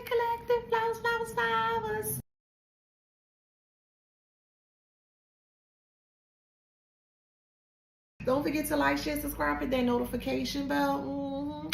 collective flowers, flowers, flowers. Don't forget to like, share, subscribe, hit that notification bell.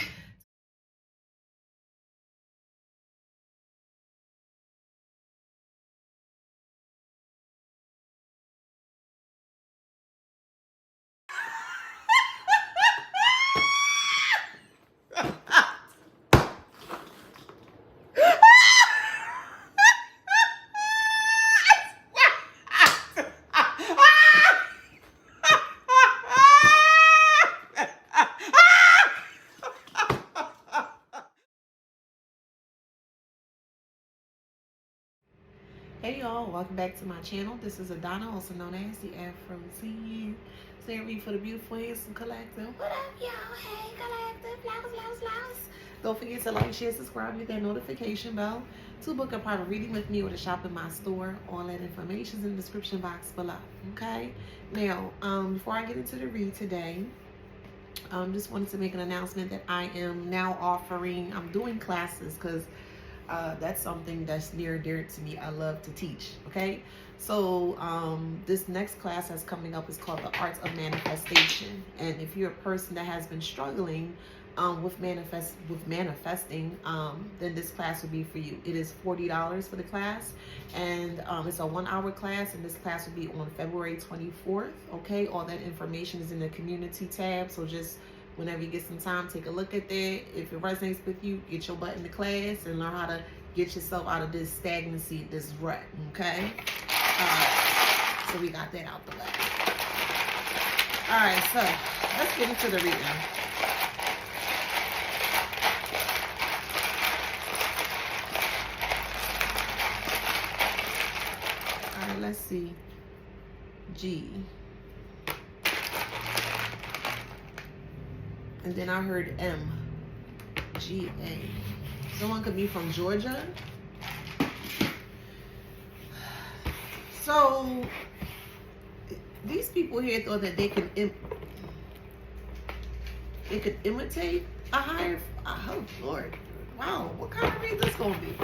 Hey y'all, welcome back to my channel. This is Adana, also known as TheAfrozen. Saying for the beautiful, handsome collective. What up, y'all? Hey, collective, flowers, flowers, flowers. Don't forget to like, share, subscribe, hit that notification bell to book a private reading with me or to shop in my store. All that information is in the description box below. Okay. Now, before I get into the read today, just wanted to make an announcement that I am now offering. I'm doing classes because that's something that's near and dear to me. I love to teach. Okay, so this next class that's coming up is called The Art of Manifestation. And if you're a person that has been struggling with manifesting, then this class would be for you. It is $40 for the class, and it's a 1-hour class, and this class will be on February 24th. Okay, all that information is in the community tab, so just whenever you get some time, take a look at that. If it resonates with you, get your butt in the class and learn how to get yourself out of this stagnancy, this rut, okay? So we got that out the way. All right, so let's get into the reading. All right, let's see. G. And then I heard M. G-A. Someone could be from Georgia. So these people here thought that they could imitate a higher. Oh Lord, wow! What kind of read this gonna be?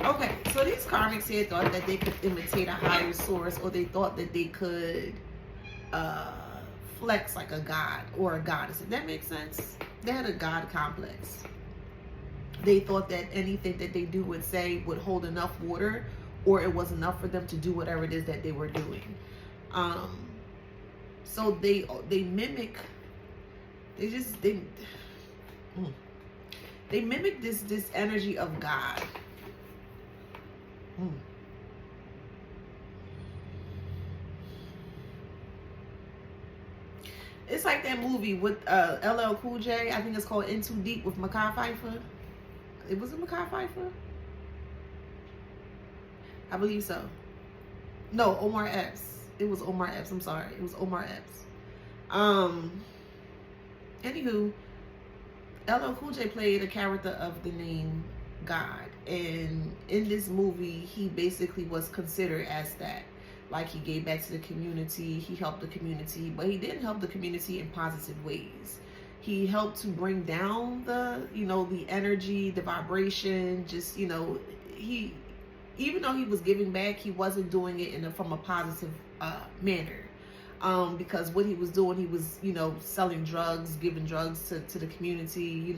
Okay, so these karmics here thought that they could imitate a higher source, or they thought that they could flex like a god or a goddess. If that makes sense, they had a god complex. They thought that anything that they do would say would hold enough water, or it was enough for them to do whatever it is that they were doing. So they mimic. They mimic this energy of God. It's like that movie with LL Cool J. I think it's called In Too Deep with Mekhi Phifer. It was Mekhi Phifer? I believe so. No, Omar Epps. It was Omar Epps. I'm sorry. It was Omar Epps. Anywho, LL Cool J played a character of the name God. And in this movie, he basically was considered as that. Like, he gave back to the community, he helped the community, but he didn't help the community in positive ways. He helped to bring down the, the energy, the vibration, just, he, even though he was giving back, he wasn't doing it from a positive manner. Because what he was doing, he was, selling drugs, giving drugs to the community,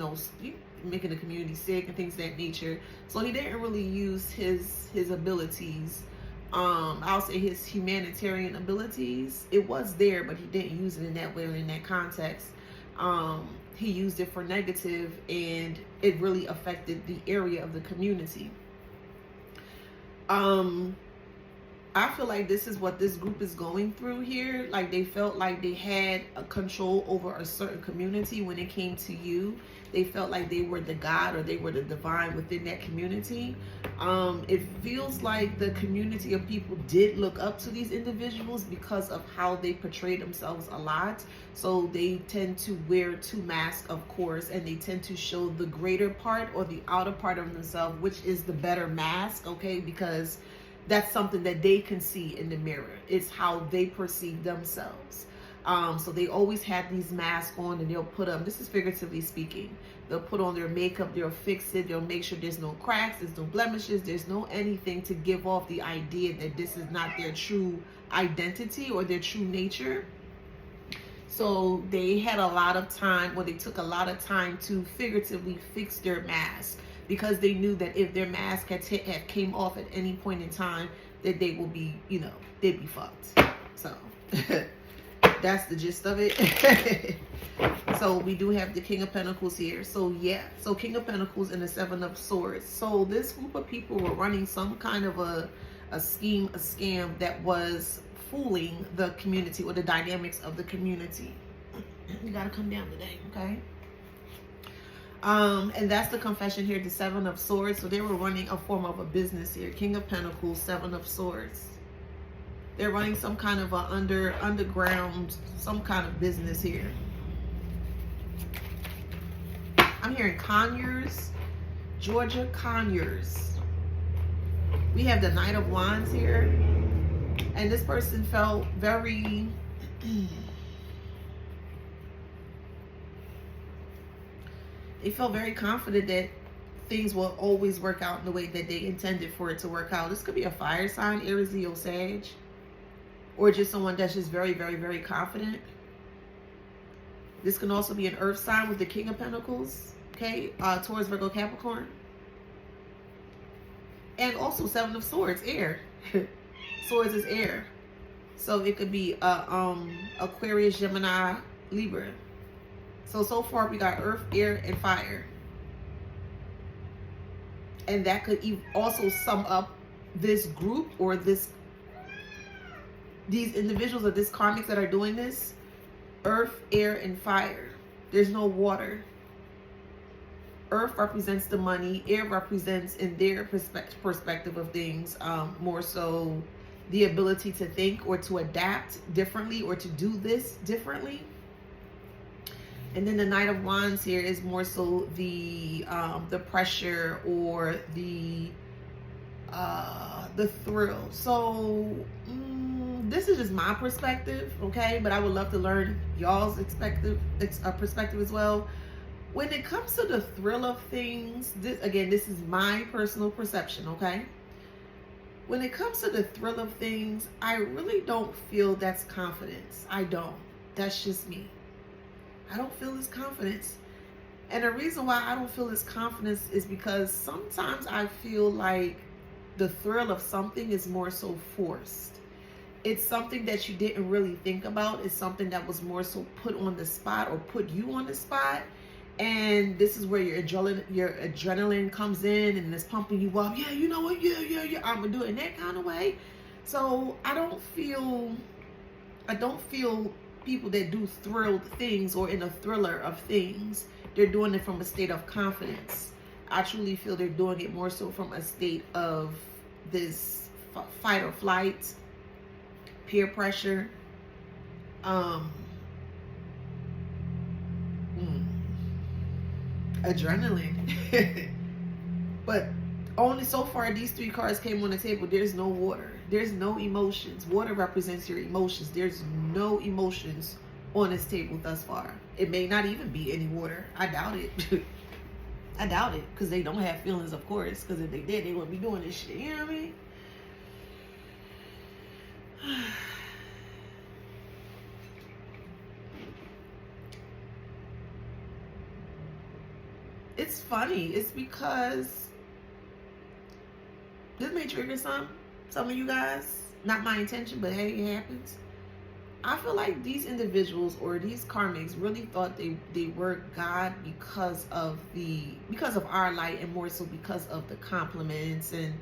making the community sick and things of that nature. So he didn't really use his abilities. I'll say his humanitarian abilities. It was there, but he didn't use it in that way or in that context. He used it for negative, and it really affected the area of the community. I feel like this is what this group is going through here. Like, they felt like they had a control over a certain community when it came to you. They felt like they were the God, or they were the divine within that community. It feels like the community of people did look up to these individuals because of how they portray themselves a lot. So they tend to wear two masks, of course, and they tend to show the greater part or the outer part of themselves, which is the better mask, okay? Because that's something that they can see in the mirror. It's how they perceive themselves. So they always have these masks on, and they'll put them, this is figuratively speaking, They'll put on their makeup, they'll fix it, they'll make sure there's no cracks, there's no blemishes, there's no anything to give off the idea that this is not their true identity or their true nature. So they had a lot of time, or they took a lot of time to figuratively fix their mask, because they knew that if their mask had came off at any point in time, that they will be, you know, they'd be fucked. So that's the gist of it. So we do have the King of Pentacles here. So yeah, so King of Pentacles and the Seven of Swords. So this group of people were running some kind of a scheme, a scam that was fooling the community or the dynamics of the community. You gotta come down today, okay? And that's the confession here, the Seven of Swords. So they were running a form of a business here. King of Pentacles, Seven of Swords. They're running some kind of a underground, some kind of business here. I'm hearing Conyers, Georgia Conyers. We have the Knight of Wands here. And this person felt very they felt very confident that things will always work out in the way that they intended for it to work out. This could be a fire sign, Aries, Leo, Sag, or just someone that's just very, very, very confident. This can also be an earth sign with the King of Pentacles, okay? Taurus, Virgo, Capricorn. And also Seven of Swords, air. Swords is air. So it could be Aquarius, Gemini, Libra. So far we got earth, air, and fire. And that could also sum up this group or these individuals or this karmics that are doing this. Earth, air, and fire. There's no water. Earth represents the money. Air represents, in their perspective of things, more so the ability to think or to adapt differently or to do this differently. And then the Knight of Wands here is more so the pressure or the thrill. So this is just my perspective, okay? But I would love to learn y'all's perspective as well. When it comes to the thrill of things, this is my personal perception, okay? When it comes to the thrill of things, I really don't feel that's confidence. I don't. That's just me. I don't feel this confidence. And the reason why I don't feel this confidence is because sometimes I feel like the thrill of something is more so forced. It's something that you didn't really think about. It's something that was more so put on the spot or put you on the spot. And this is where your adrenaline comes in and it's pumping you up. Yeah, you know what? Yeah. I'm gonna do it in that kind of way. So I don't feel people that do thrilled things or in a thriller of things, they're doing it from a state of confidence. I truly feel they're doing it more so from a state of this fight or flight, peer pressure, adrenaline. But only so far these three cards came on the table. There's no water. There's no emotions. Water represents your emotions. There's no emotions on this table thus far. It may not even be any water. I doubt it. I doubt it, because they don't have feelings, of course, because if they did, they wouldn't be doing this shit. You know what I mean? It's funny. It's because this may trigger some of you guys. Not my intention, but hey, it happens. I feel like these individuals or these karmics really thought they were God because of our light, and more so because of the compliments and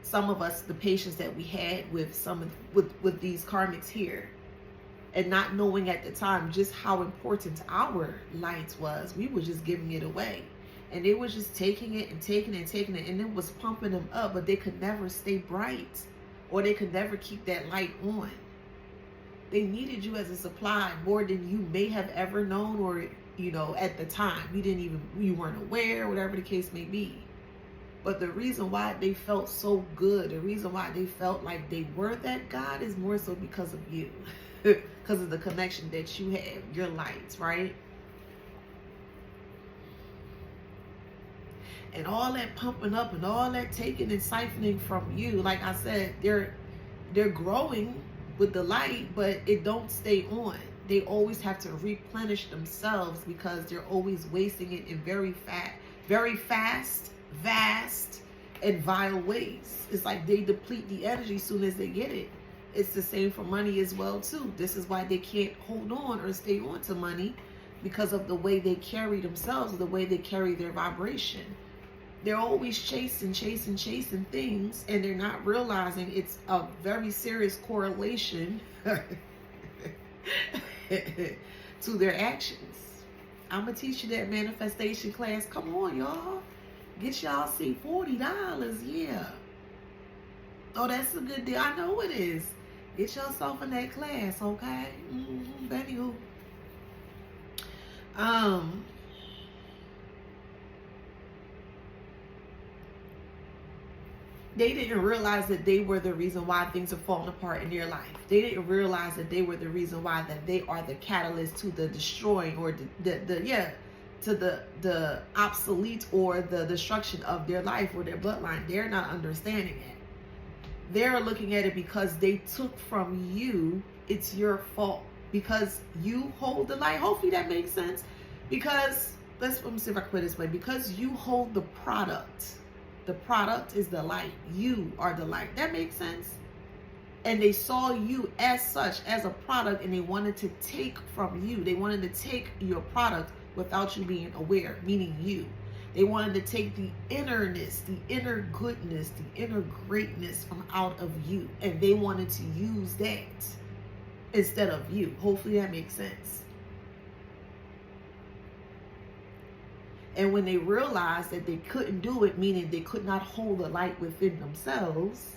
some of us, the patience that we had with with these karmics here, and not knowing at the time just how important our light was. We were just giving it away. And they were just taking it and taking it and taking it, and it was pumping them up, but they could never stay bright, or they could never keep that light on. They needed you as a supply more than you may have ever known, or, you know, at the time. You weren't aware, whatever the case may be. But the reason why they felt so good, the reason why they felt like they were that God is more so because of you. Because of the connection that you have, your lights, right? and all that pumping up and all that taking and siphoning from you. Like I said, they're growing with the light, but it don't stay on. They always have to replenish themselves because they're always wasting it in very fast, vast, and vile ways. It's like they deplete the energy as soon as they get it. It's the same for money as well too. This is why they can't hold on or stay on to money, because of the way they carry themselves, the way they carry their vibration. They're always chasing things, and they're not realizing it's a very serious correlation to their actions. I'm gonna teach you that manifestation class. Come on, y'all. Get y'all see $40. Yeah. Oh, that's a good deal. I know it is. Get yourself in that class, okay? Anywho. They didn't realize that they were the reason why things are falling apart in their life. They didn't realize that they were the reason why that they are the catalyst to the destroying or the obsolete or the destruction of their life or their bloodline. They're not understanding it. They're looking at it because they took from you. It's your fault because you hold the light. Hopefully that makes sense. Because let me see if I can put it this way. Because you hold the product. The product is the light. You are the light. That makes sense. And they saw you as such, as a product, and they wanted to take from you. They wanted to take your product without you being aware, meaning you. They wanted to take the innerness, the inner goodness, the inner greatness from out of you. And they wanted to use that instead of you. Hopefully that makes sense. And when they realized that they couldn't do it, meaning they could not hold the light within themselves,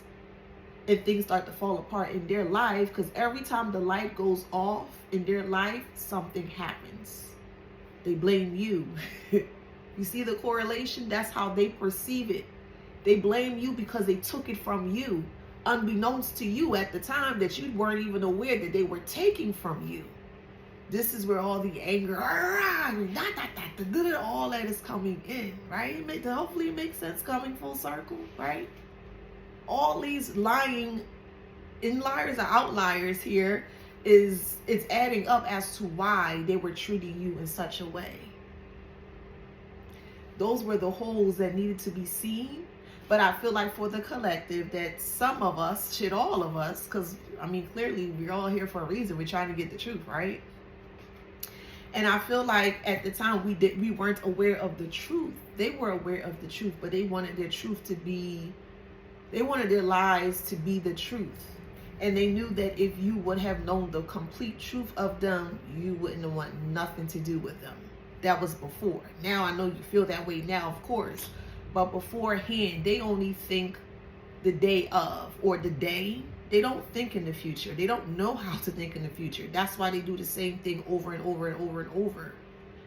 and things start to fall apart in their life, because every time the light goes off in their life, something happens. They blame you. You see the correlation? That's how they perceive it. They blame you because they took it from you, unbeknownst to you at the time that you weren't even aware that they were taking from you. This is where all the anger, all that is coming in, right? Hopefully it makes sense coming full circle, right? All these lying inliers or outliers here it's adding up as to why they were treating you in such a way. Those were the holes that needed to be seen. But I feel like for the collective that some of us, all of us, because I mean, clearly we're all here for a reason. We're trying to get the truth, right? And I feel like at the time we weren't aware of the truth. They were aware of the truth, but they wanted their truth to be, they wanted their lies to be the truth. And they knew that if you would have known the complete truth of them, you wouldn't want nothing to do with them. That was before. Now I know you feel that way now, of course. But beforehand, they only think the day of or the day. They don't think in the future. They don't know how to think in the future. That's why they do the same thing over and over and over and over.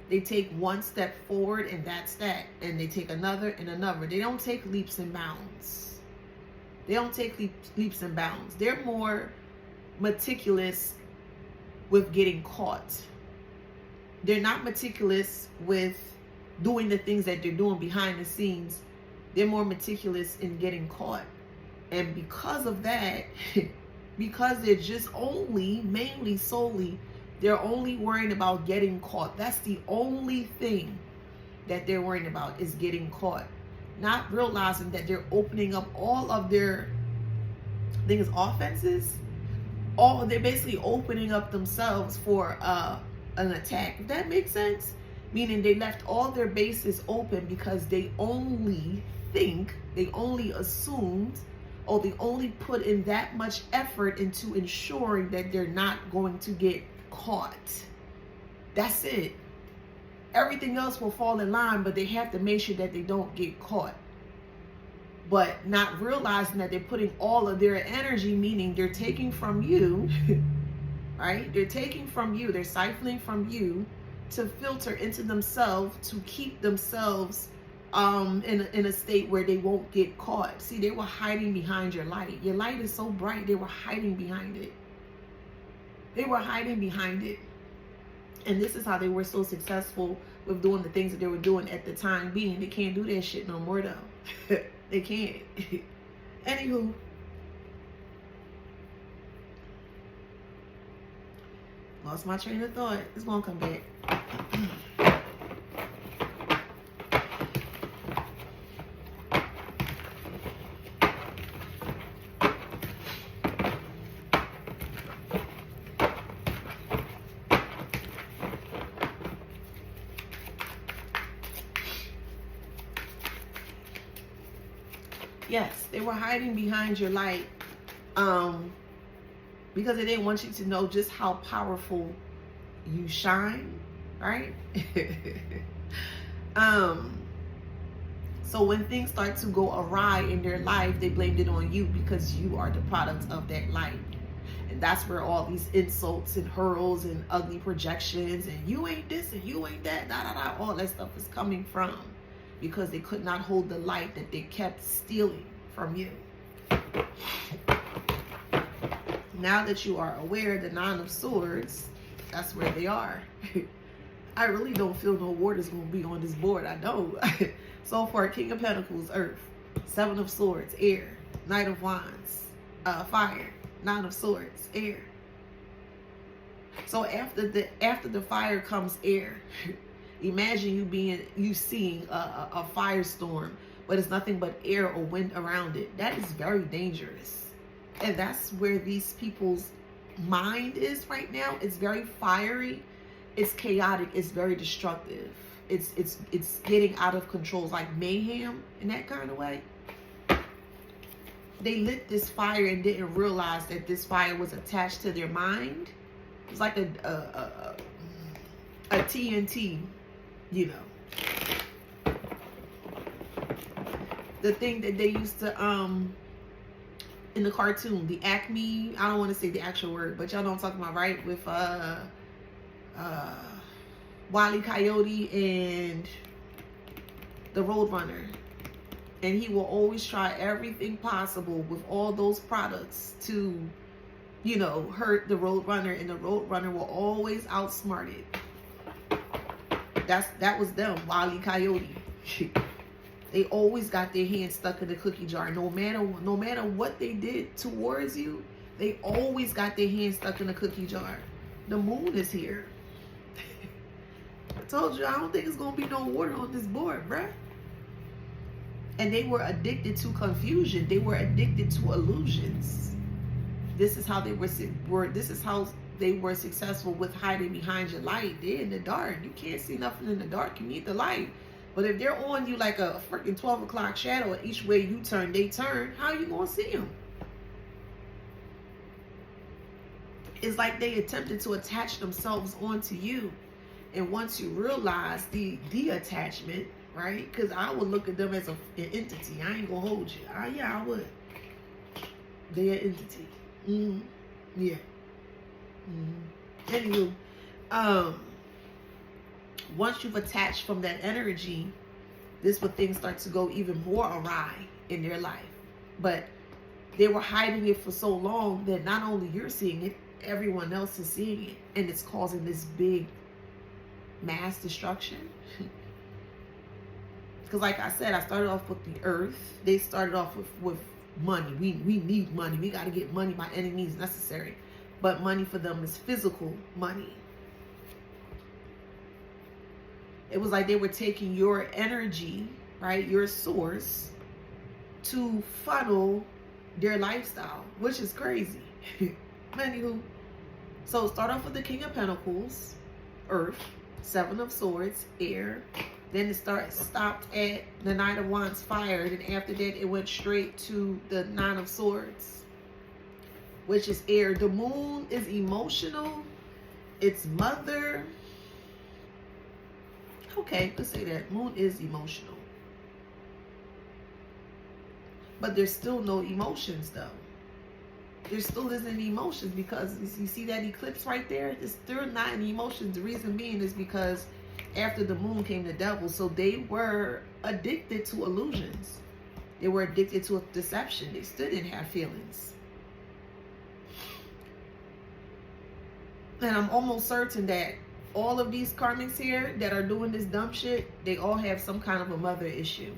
They take one step forward and that's that. And they take another and another. They don't take leaps and bounds. They don't take leaps and bounds. They're more meticulous with getting caught. They're not meticulous with doing the things that they're doing behind the scenes. They're more meticulous in getting caught. And because of that, because they're just mainly solely, they're only worrying about getting caught. That's the only thing that they're worrying about, is getting caught. Not realizing that they're opening up all of their offenses. They're basically opening up themselves for an attack. If that makes sense? Meaning they left all their bases open because they only think, they only assumed, or they only put in that much effort into ensuring that they're not going to get caught. That's it. Everything else will fall in line, but they have to make sure that they don't get caught. But not realizing that they're putting all of their energy, meaning they're taking from you, right? They're taking from you, they're siphoning from you to filter into themselves, to keep themselves in a state where they won't get caught. See, they were hiding behind your light. Your light is so bright, they were hiding behind it. They were hiding behind it. And this is how they were so successful with doing the things that they were doing at the time being. They can't do that shit no more though. They can't. Anywho. Lost my train of thought. It's gonna come back. Yes, they were hiding behind your light because they didn't want you to know just how powerful you shine, right? So when things start to go awry in their life, they blamed it on you because you are the product of that light. And that's where all these insults and hurls and ugly projections and you ain't this and you ain't that, all that stuff is coming from, because they could not hold the light that they kept stealing from you. Now that you are aware, the Nine of Swords, that's where they are. I really don't feel no water's going to be on this board. I don't. So far, King of Pentacles, Earth. Seven of Swords, Air. Knight of Wands, Fire. Nine of Swords, Air. So after the fire comes air. Imagine you seeing a firestorm, but it's nothing but air or wind around it. That is very dangerous. And that's where these people's mind is right now. It's very fiery. It's chaotic. It's very destructive. It's getting out of control. It's like mayhem in that kind of way. They lit this fire and didn't realize that this fire was attached to their mind. It's like a TNT, you know. The thing that they used to in the cartoon, the Acme, I don't want to say the actual word, but y'all know what I'm talking about, right? With Wile E. Coyote and the Roadrunner. And he will always try everything possible with all those products to, you know, hurt the Roadrunner, and the Roadrunner will always outsmart it. That was them, Wile E. Coyote. They always got their hands stuck in the cookie jar. No matter what they did towards you, they always got their hands stuck in the cookie jar. The moon is here. I told you, I don't think it's going to be no water on this board, bruh. And they were addicted to confusion. They were addicted to illusions. This is how they were successful with hiding behind your light. They're in the dark. You can't see nothing in the dark. You need the light. But if they're on you like a freaking 12 o'clock shadow, each way you turn, they turn, how are you going to see them? It's like they attempted to attach themselves onto you. And once you realize the attachment, right? Because I would look at them as an entity. I ain't going to hold you. Yeah, I would. They're an entity. Yeah. Anywho, once you've attached from that energy, this is when things start to go even more awry in their life. But they were hiding it for so long that not only you're seeing it, everyone else is seeing it. And it's causing this big mass destruction. Because like I said, I started off with the earth. They started off with money. We need money. We got to get money by any means necessary. But money for them is physical money. It was like they were taking your energy, right, your source, to funnel their lifestyle, which is crazy. Anywho, so start off with the King of Pentacles, Earth, Seven of Swords, Air. Then it stopped at the Knight of Wands, Fire. And after that, it went straight to the Nine of Swords, which is Air. The moon is emotional. It's mother. Okay, let's say that. Moon is emotional. But there's still no emotions, though. There still isn't emotions, because you see that eclipse right there? There's still not any emotions. The reason being is because after the moon came the devil. So they were addicted to illusions. They were addicted to deception. They still didn't have feelings. And I'm almost certain that all of these karmics here that are doing this dumb shit, they all have some kind of a mother issue.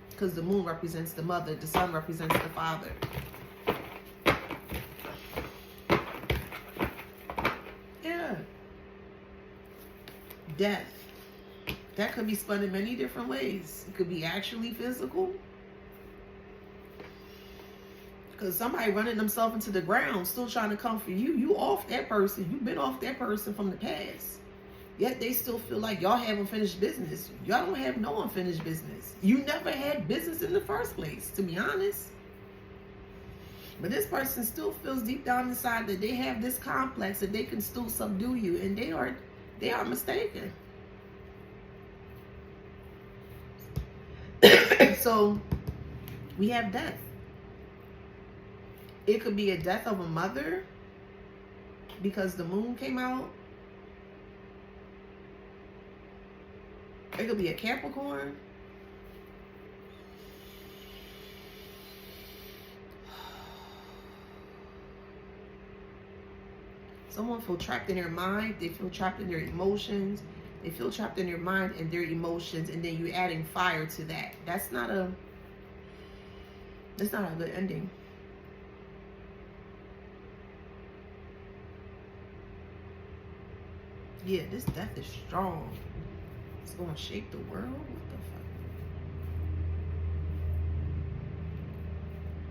Because the moon represents the mother, the sun represents the father. Yeah. Death. That could be spun in many different ways. It could be actually physical. Because somebody running themselves into the ground, still trying to come for you. You off that person. You've been off that person from the past. Yet they still feel like y'all have unfinished business. Y'all don't have no unfinished business. You never had business in the first place, to be honest. But this person still feels deep down inside that they have this complex, that they can still subdue you. And they are mistaken. So we have death. It could be a death of a mother because the moon came out. It could be a Capricorn. Someone feel trapped in their mind. They feel trapped in their emotions. They feel trapped in their mind and their emotions, and then you're adding fire to that. That's not a good ending. Yeah, this death is strong. It's gonna shake the world. What the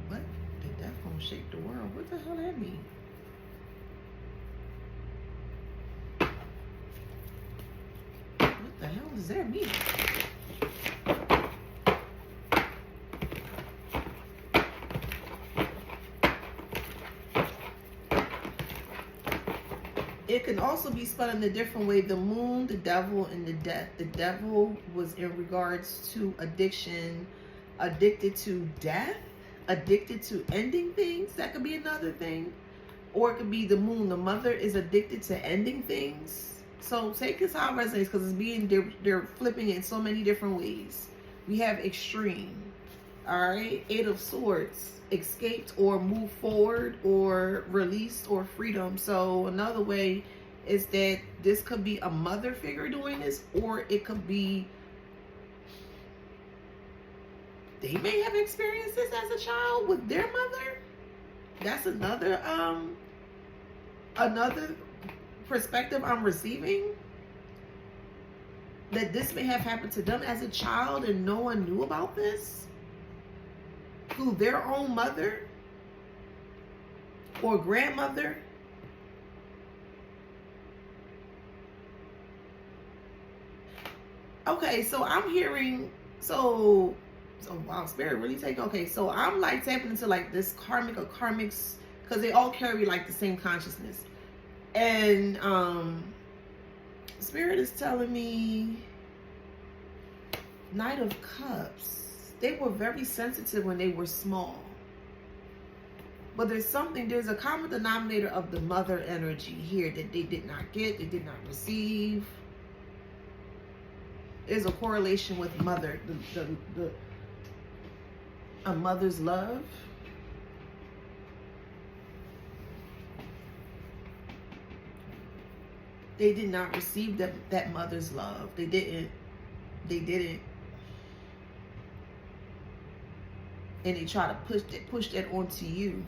fuck? What? The death gonna shake the world? What the hell that mean? What the hell does that mean? It can also be spun in a different way. The moon, the devil, and the death. The devil was in regards to addiction, addicted to death, addicted to ending things. That could be another thing. Or it could be the moon. The mother is addicted to ending things. So take this how it resonates, because it's being, they're flipping it in so many different ways. We have extreme. All right. 8 of Swords. Escaped or moved forward or released or freedom. So another way is that this could be a mother figure doing this, or it could be they may have experienced this as a child with their mother. That's another perspective I'm receiving, that this may have happened to them as a child and no one knew about this. Through their own mother or grandmother. Okay, so I'm hearing, so wow, spirit really take, okay, so I'm like tapping into like this karmic or karmics, because they all carry like the same consciousness. And spirit is telling me Knight of Cups. They were very sensitive when they were small. But there's a common denominator of the mother energy here that they did not get, they did not receive. There's a correlation with mother, a mother's love. They did not receive that mother's love. They didn't. And they try to push that onto you.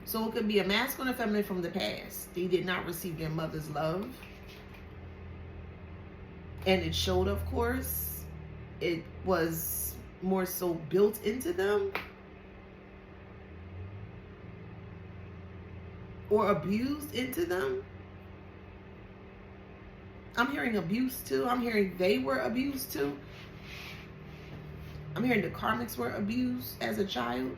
So it could be a masculine or feminine from the past. They did not receive their mother's love. And it showed, of course. It was more so built into them. Or abused into them. I'm hearing abuse too. I'm hearing they were abused too. I'm hearing the karmics were abused as a child.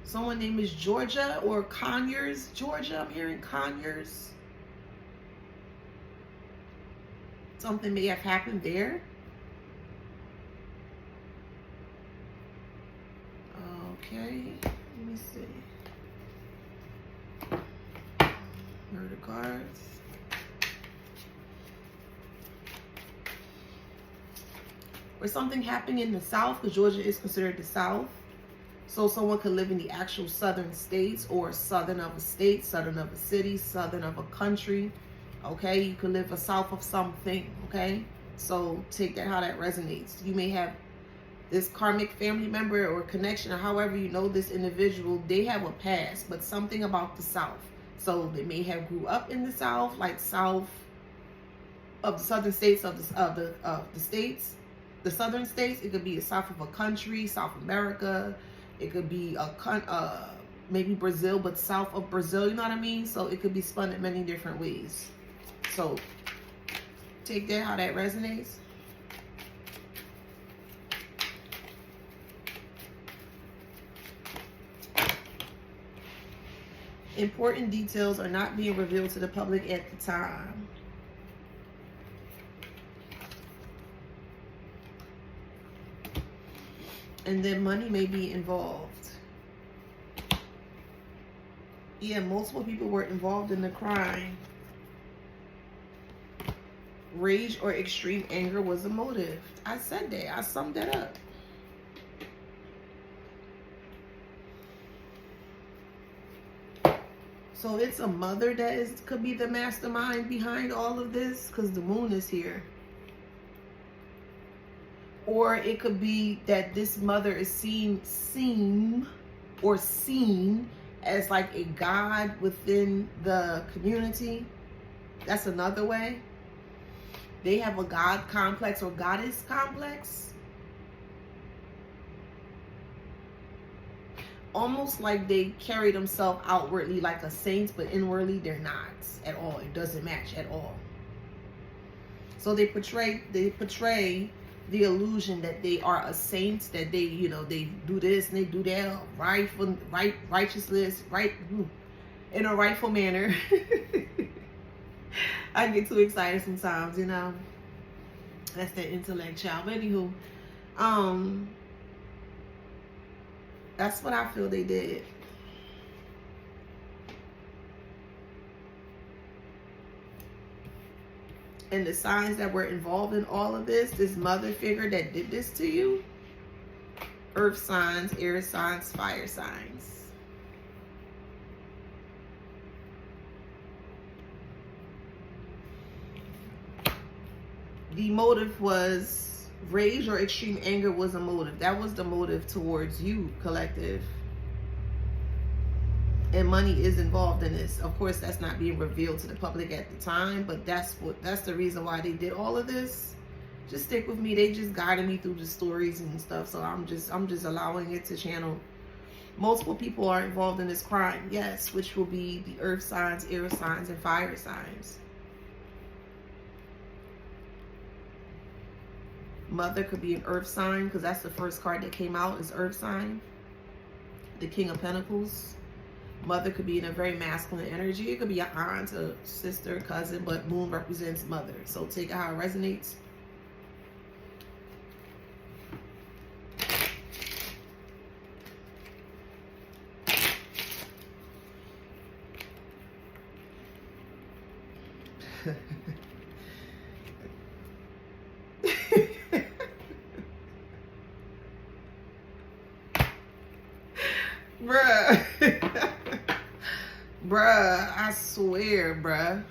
Someone named is Georgia or Conyers, Georgia. I'm hearing Conyers. Something may have happened there. Okay, let me see. Murder cards. Or something happening in the South, because Georgia is considered the South. So someone could live in the actual southern states, or southern of a state, southern of a city, southern of a country. Okay, you could live south of something. Okay, so take that how that resonates. You may have this karmic family member or connection, or however you know this individual, they have a past, but something about the South. So they may have grew up in the South, like south of the southern states of the states, the southern states. It could be south of a country, South America. It could be maybe Brazil, but south of Brazil. You know what I mean? So it could be spun in many different ways. So take that how that resonates. Important details are not being revealed to the public at the time. And then money may be involved. Yeah, multiple people were involved in the crime. Rage or extreme anger was a motive. I said that. I summed that up. So it's a mother that could be the mastermind behind all of this, because the moon is here. Or it could be that this mother is seen as like a god within the community. That's another way. They have a god complex or goddess complex. Almost like they carry themselves outwardly like a saint, but inwardly they're not at all. It doesn't match at all. So they portray the illusion that they are a saint, that they, you know, they do this and they do that, righteousness, in a rightful manner. I get too excited sometimes, you know. That's that intellect, child. But anywho, that's what I feel they did. And the signs that were involved in all of this mother figure that did this to you: earth signs, air signs, fire signs. The motive was rage or extreme anger was a motive. That was the motive towards you, collective. And money is involved in this. Of course, that's not being revealed to the public at the time, but that's the reason why they did all of this. Just stick with me. They just guided me through the stories and stuff, so I'm just allowing it to channel. Multiple people are involved in this crime, yes, which will be the earth signs, air signs, and fire signs. Mother could be an earth sign, because that's the first card that came out, is earth sign. The King of Pentacles. Mother could be in a very masculine energy. It could be an aunt, a sister, cousin, but moon represents mother. So take it how it resonates. Bruh. Bruh, I swear, bruh.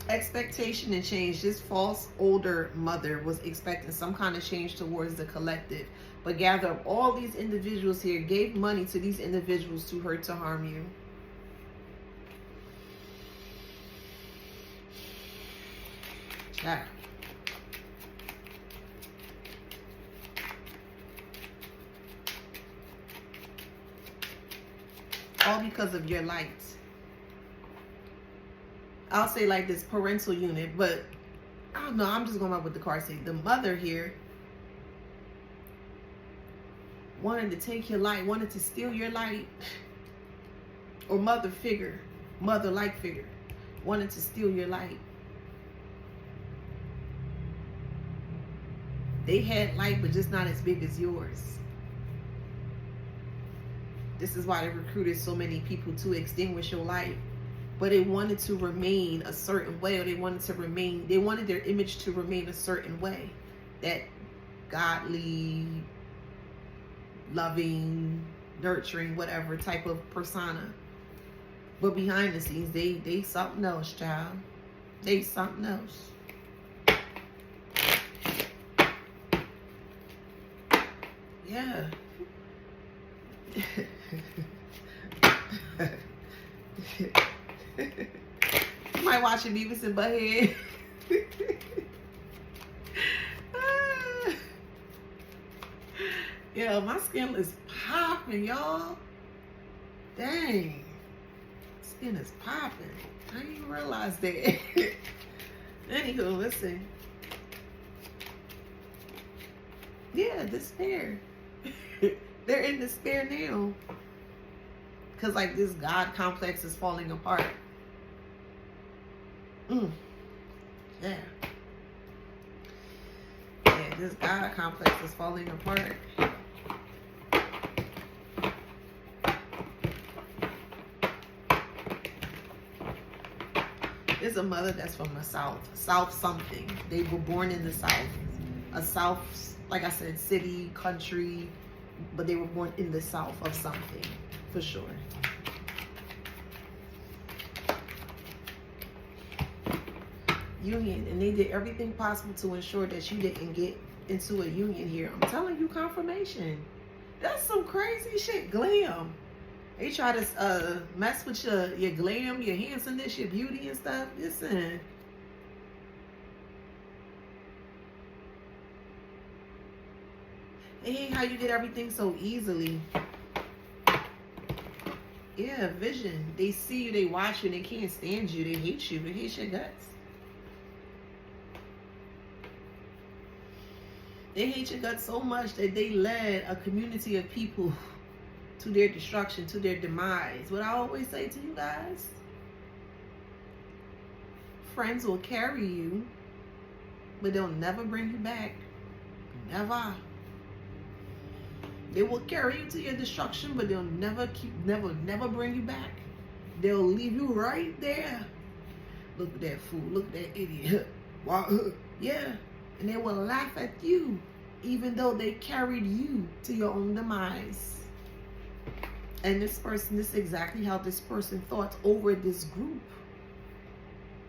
Expectation and change. This false older mother was expecting some kind of change towards the collective, but gather up all these individuals here, gave money to these individuals to hurt, to harm you. Child. All because of your light. I'll say like this, parental unit, but I don't know, I'm just going by what the cards say. The mother here wanted to take your light, wanted to steal your light, or mother figure, mother-like figure, wanted to steal your light. They had light, but just not as big as yours. This is why they recruited so many people to extinguish your light. but they wanted to remain a certain way, or they wanted their image to remain a certain way, that godly, loving, nurturing, whatever type of persona. But behind the scenes, they something else, child. They something else. Yeah. You might watch it, Beavis and Butthead. Yeah, my skin is popping, y'all. Dang. Skin is popping. I didn't even realize that. Anywho, listen. Yeah, despair. They're in despair now. Because, like, this God complex is falling apart. Yeah. Yeah, this God complex is falling apart. There's a mother that's from the South. South something. They were born in the South. A South, like I said, city, country, but they were born in the South of something, for sure. Union, and they did everything possible to ensure that you didn't get into a union here. I'm telling you, confirmation. That's some crazy shit. Glam. They try to mess with your glam, your handsomeness, your beauty and stuff. Listen. It ain't how you get everything so easily. Yeah, vision. They see you, they watch you, they can't stand you, they hate you, they hate your guts. They hate your guts so much that they led a community of people to their destruction, to their demise. What I always say to you guys, friends will carry you, but they'll never bring you back. Never. They will carry you to your destruction, but they'll never bring you back. They'll leave you right there. Look at that fool. Look at that idiot. Wow. Yeah. And they will laugh at you, even though they carried you to your own demise. And this person, this is exactly how this person thought over this group.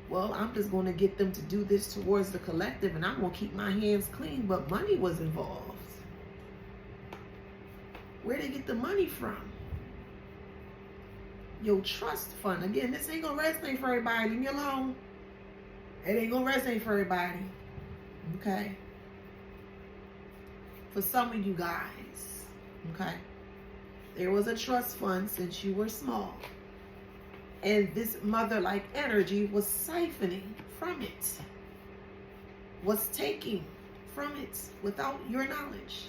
Well, I'm just going to get them to do this towards the collective, and I'm going to keep my hands clean. But money was involved. Where'd they get the money from? Your trust fund. Again, this ain't going to resonate for everybody. Leave me alone. It ain't going to resonate for everybody. Okay? For some of you guys. Okay? There was a trust fund since you were small. And this mother-like energy was siphoning from it. Was taking from it without your knowledge.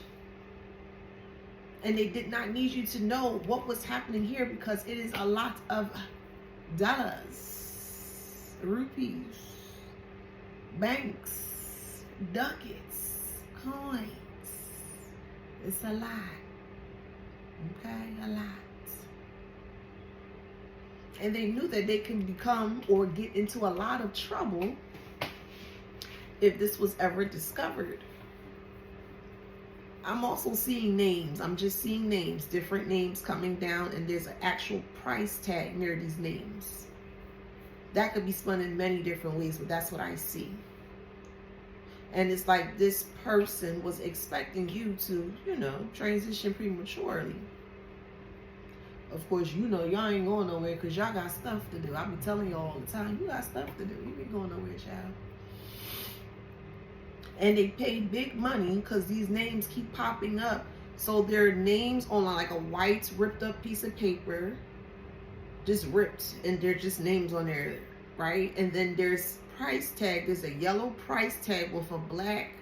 And they did not need you to know what was happening here, because it is a lot of dollars, rupees, banks, ducats, coins. It's a lot. Okay, a lot. And they knew that they can become or get into a lot of trouble if this was ever discovered. I'm also seeing names. I'm just seeing names, different names coming down, and there's an actual price tag near these names. That could be spun in many different ways, but that's what I see. And it's like this person was expecting you to, transition prematurely. Of course, y'all ain't going nowhere because y'all got stuff to do. I be telling y'all all the time, you got stuff to do. You ain't going nowhere, child. And they paid big money because these names keep popping up. So their names on like a white ripped up piece of paper, just ripped, and they're just names on there, right? And then there's price tag. There's a yellow price tag with a black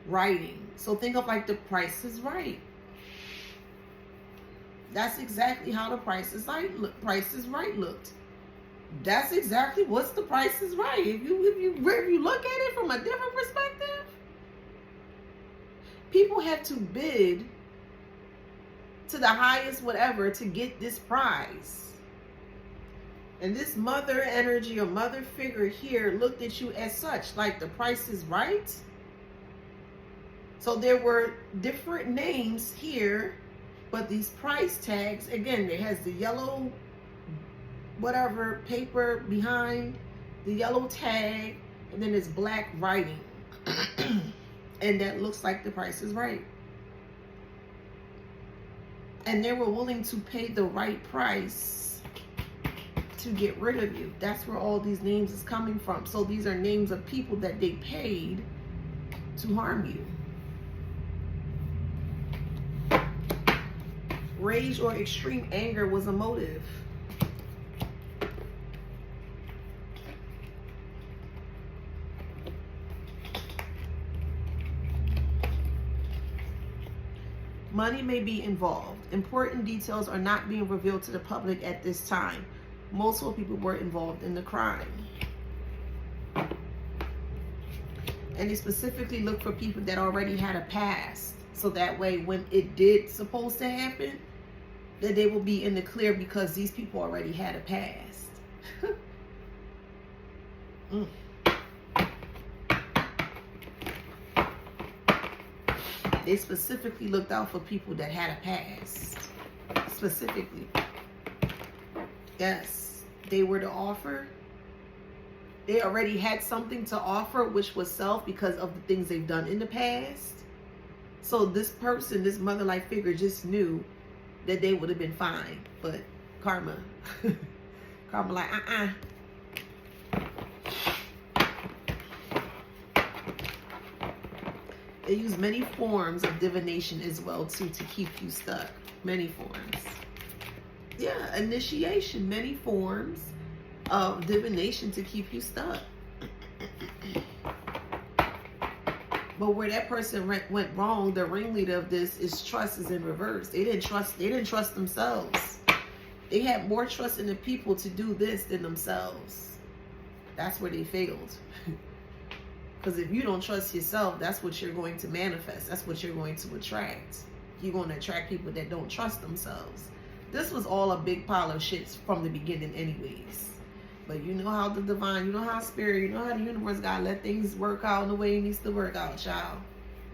writing. So think of like the Price is Right. That's exactly how the Price is Right looked. That's exactly what's the Price is Right. If you look at it from a different perspective, people have to bid to the highest whatever to get this prize. And this mother energy or mother figure here looked at you as such, like the price is right. So there were different names here, but these price tags, again, it has the yellow, whatever, paper behind, the yellow tag, and then it's black writing. And that looks like the price is right. And they were willing to pay the right price to get rid of you. That's where all these names is coming from. So these are names of people that they paid to harm you. Rage or extreme anger was a motive. Money may be involved. Important details are not being revealed to the public at this time. Multiple people were involved in the crime. And they specifically look for people that already had a past. So that way, when it did supposed to happen, that they will be in the clear because these people already had a past. They specifically looked out for people that had a past. Specifically. Yes. They were to offer. They already had something to offer, which was self because of the things they've done in the past. So this person, this mother-like figure, just knew that they would have been fine. But karma. Karma like, They use many forms of divination as well, too, to keep you stuck. Many forms. Yeah, initiation. Many forms of divination to keep you stuck. But where that person went wrong, the ringleader of this is trust is in reverse. They didn't trust themselves. They had more trust in the people to do this than themselves. That's where they failed. Because if you don't trust yourself, that's what you're going to manifest. That's what you're going to attract. You're going to attract people that don't trust themselves. This was all a big pile of shit from the beginning anyways. But you know how the divine, you know how spirit, you know how the universe gotta let things work out in the way it needs to work out, child.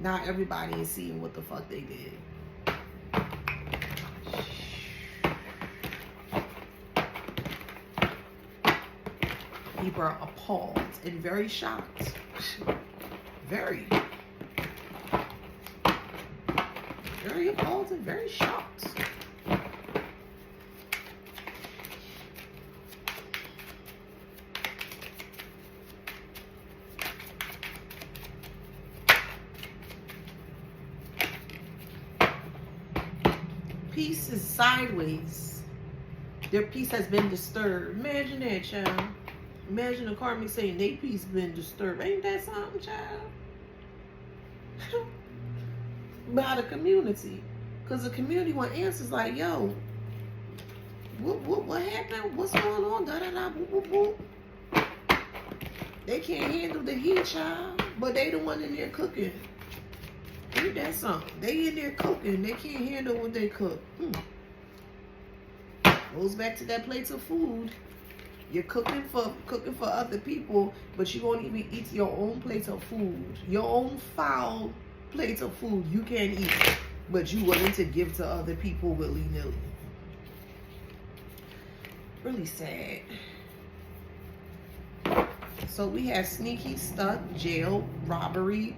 Not everybody is seeing what the fuck they did. People are appalled and very shocked. Very appalled and very shocked. Peace is sideways. Their peace has been disturbed. Imagine that, child. Imagine a karmic saying their peace been disturbed. Ain't that something, child? By the community. Because the community want answers like, yo, what happened? What's going on? Da da da, boop, boop, boop. They can't handle the heat, child. But they the one in there cooking. Ain't that something? They in there cooking. They can't handle what they cook. Goes back to that plate of food. You're cooking for other people, but you won't even eat your own plate of food. Your own foul plate of food you can't eat, but you willing to give to other people willy-nilly. Really sad. So we have sneaky, stuck, jail, robbery,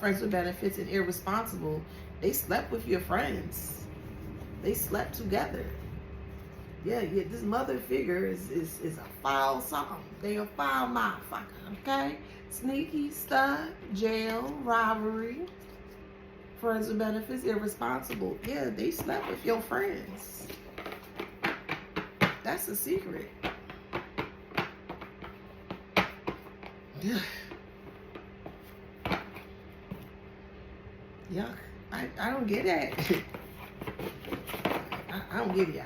friends with benefits, and irresponsible. They slept with your friends. They slept together. Yeah, this mother figure is a foul something. They a foul motherfucker, okay? Sneaky, stuck, jail, robbery, friends with benefits, irresponsible. Yeah, they slept with your friends. That's a secret. Yuck. I don't get that. I don't get it.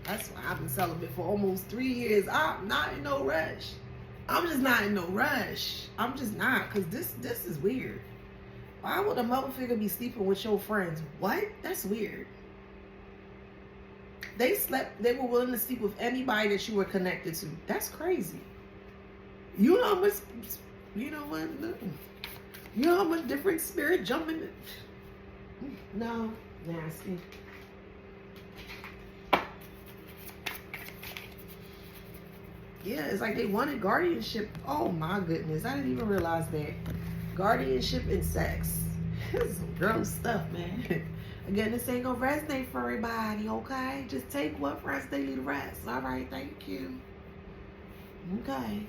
That's why I've been celibate for almost 3 years. I'm not in no rush. I'm just not in no rush. I'm just not, because this is weird. Why would a mother figure be sleeping with your friends? What? That's weird. They were willing to sleep with anybody that you were connected to. That's crazy. You know how much, you know what? You know how much different spirit jumping? No, nasty. Yeah, it's like they wanted guardianship. Oh my goodness, I didn't even realize that. Guardianship and sex. This is some gross stuff, man. Again, this ain't gonna resonate for everybody, okay? Just take what resonates, leave the rest. All right, thank you. Okay.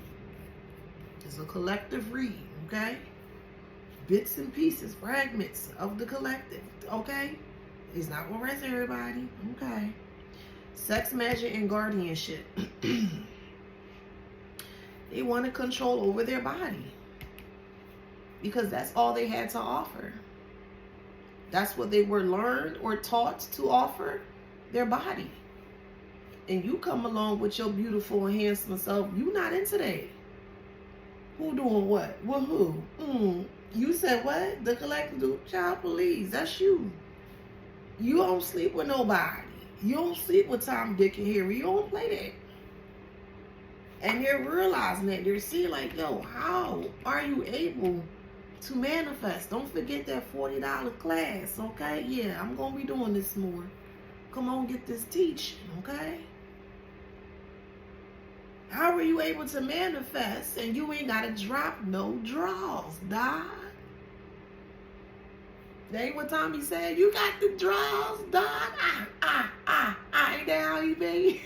It's a collective read, okay? Bits and pieces, fragments of the collective, okay? It's not gonna resonate everybody, okay? Sex, magic, and guardianship. They want to control over their body because that's all they had to offer. That's what they were learned or taught to offer, their body. And you come along with your beautiful and handsome self, you not into that. Who doing what? Well, who? You said what? The collective child police. That's you. You don't sleep with nobody. You don't sleep with Tom, Dick, and Harry. You don't play that. And they're realizing that. They're seeing like, yo, how are you able to manifest? Don't forget that $40 class, okay? Yeah, I'm going to be doing this more. Come on, get this teaching, okay? How are you able to manifest and you ain't got to drop no draws, dog? That ain't what Tommy said. You got the draws, dog. Ain't that how he be?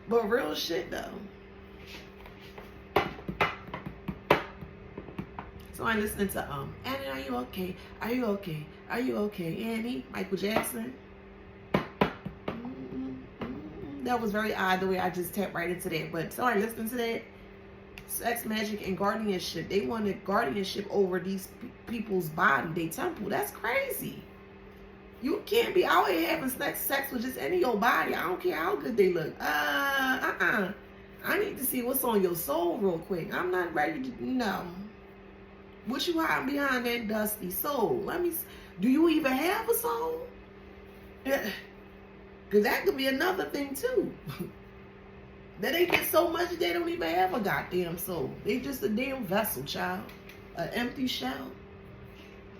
But real shit though. So I'm listening to Annie, are you okay? Are you okay? Are you okay? Annie, Michael Jackson. That was very odd the way I just tapped right into that. But so I listened to that. Sex, magic, and guardianship. They wanted guardianship over these people's body, they temple. That's crazy. You can't be out here having sex with just any of your body. I don't care how good they look. I need to see what's on your soul real quick. I'm not ready to, no. What you hiding behind that dusty soul? Do you even have a soul? Because that could be another thing too. That they get so much they don't even have a goddamn soul. They just a damn vessel, child. An empty shell.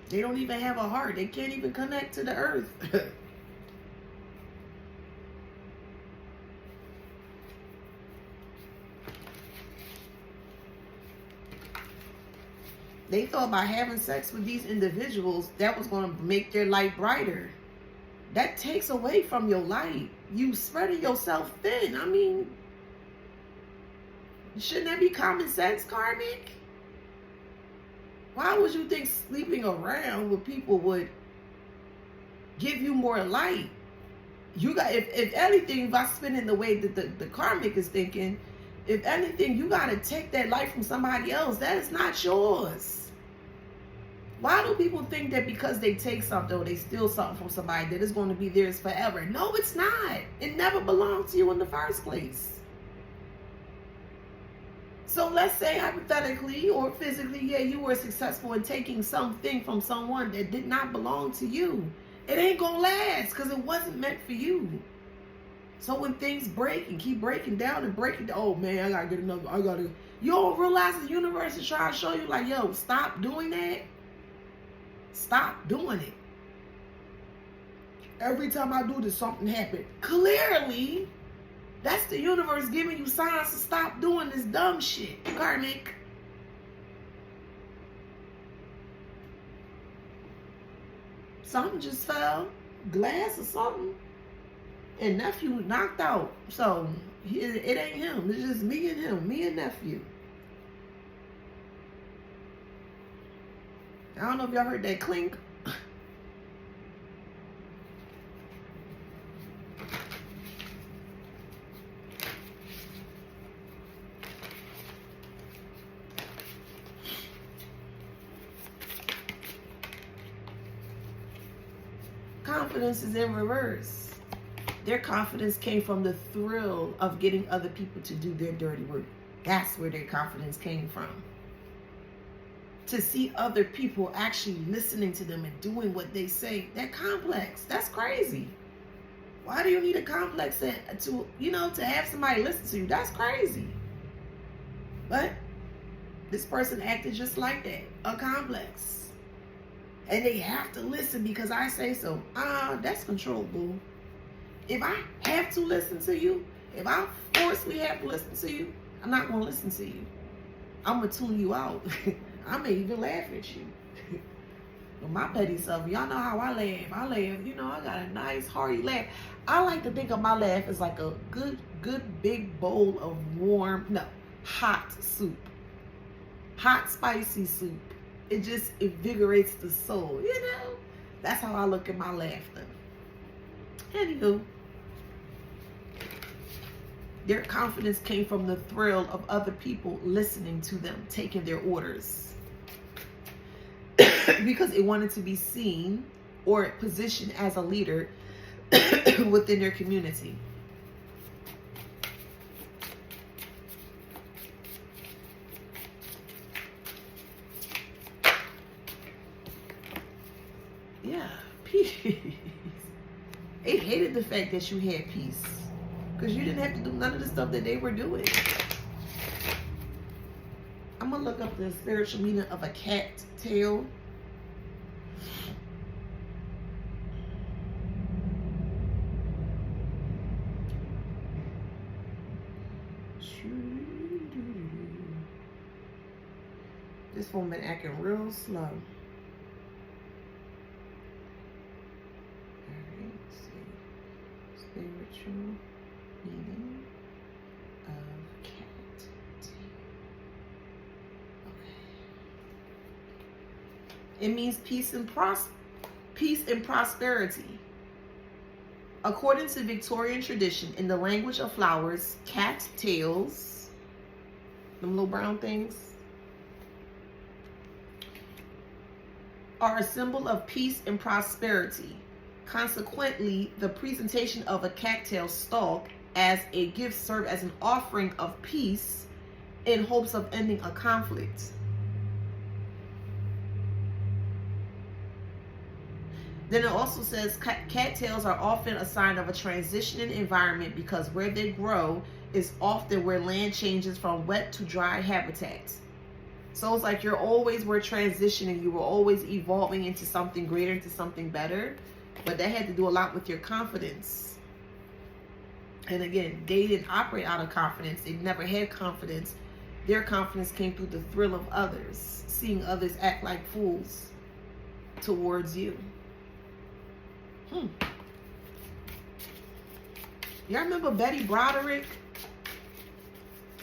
They don't even have a heart. They can't even connect to the earth. They thought by having sex with these individuals, that was going to make their light brighter. That takes away from your light. You spreading yourself thin. I mean, shouldn't that be common sense, karmic? Why would you think sleeping around with people would give you more light? You got, if anything, by spinning the way that the karmic is thinking, if anything, you got to take that light from somebody else. That is not yours. Why do people think that because they take something or they steal something from somebody that it's going to be theirs forever? No, it's not. It never belonged to you in the first place. So let's say hypothetically or physically, yeah, you were successful in taking something from someone that did not belong to you. It ain't gonna last because it wasn't meant for you. So when things break and keep breaking down and breaking down, oh man, I gotta get another, you don't realize the universe is trying to show you like, yo, stop doing that. Stop doing it. Every time I do this, something happens. Clearly, that's the universe giving you signs to stop doing this dumb shit, karmic. Something just fell, glass or something, and nephew knocked out. So it ain't him. It's just me and him, me and nephew. I don't know if y'all heard that clink. Confidence is in reverse. Their confidence came from the thrill of getting other people to do their dirty work. That's where their confidence came from. to see other people actually listening to them and doing what they say. That complex. That's crazy. Why do you need a complex to to have somebody listen to you? That's crazy. But this person acted just like that. A complex. And they have to listen because I say so. That's control, boo. If I have to listen to you, if I forcefully have to listen to you, I'm not going to listen to you. I'm going to tune you out. I may even laugh at you. With my petty self, y'all know how I laugh. I laugh, I got a nice hearty laugh. I like to think of my laugh as like a good big bowl of hot soup. Hot spicy soup. It just invigorates the soul, That's how I look at my laughter. Anywho, their confidence came from the thrill of other people listening to them, taking their orders. Because it wanted to be seen or positioned as a leader within their community. Yeah, peace. They hated the fact that you had peace because you didn't have to do none of the stuff that they were doing. I'm going to look up the spiritual meaning of a cat tail. This phone been acting real slow. Alright, let's see. Spiritual meaning of cat tail. Okay. It means peace and prosperity. According to Victorian tradition, in the language of flowers, cat tails, them little brown things, are a symbol of peace and prosperity. Consequently, the presentation of a cattail stalk as a gift served as an offering of peace in hopes of ending a conflict. Then it also says cattails are often a sign of a transitioning environment because where they grow is often where land changes from wet to dry habitats. So it's like you're always were transitioning, you were always evolving into something greater, into something better. But that had to do a lot with your confidence. And again, they didn't operate out of confidence. They never had confidence. Their confidence came through the thrill of others, seeing others act like fools towards you. Y'all remember Betty Broderick?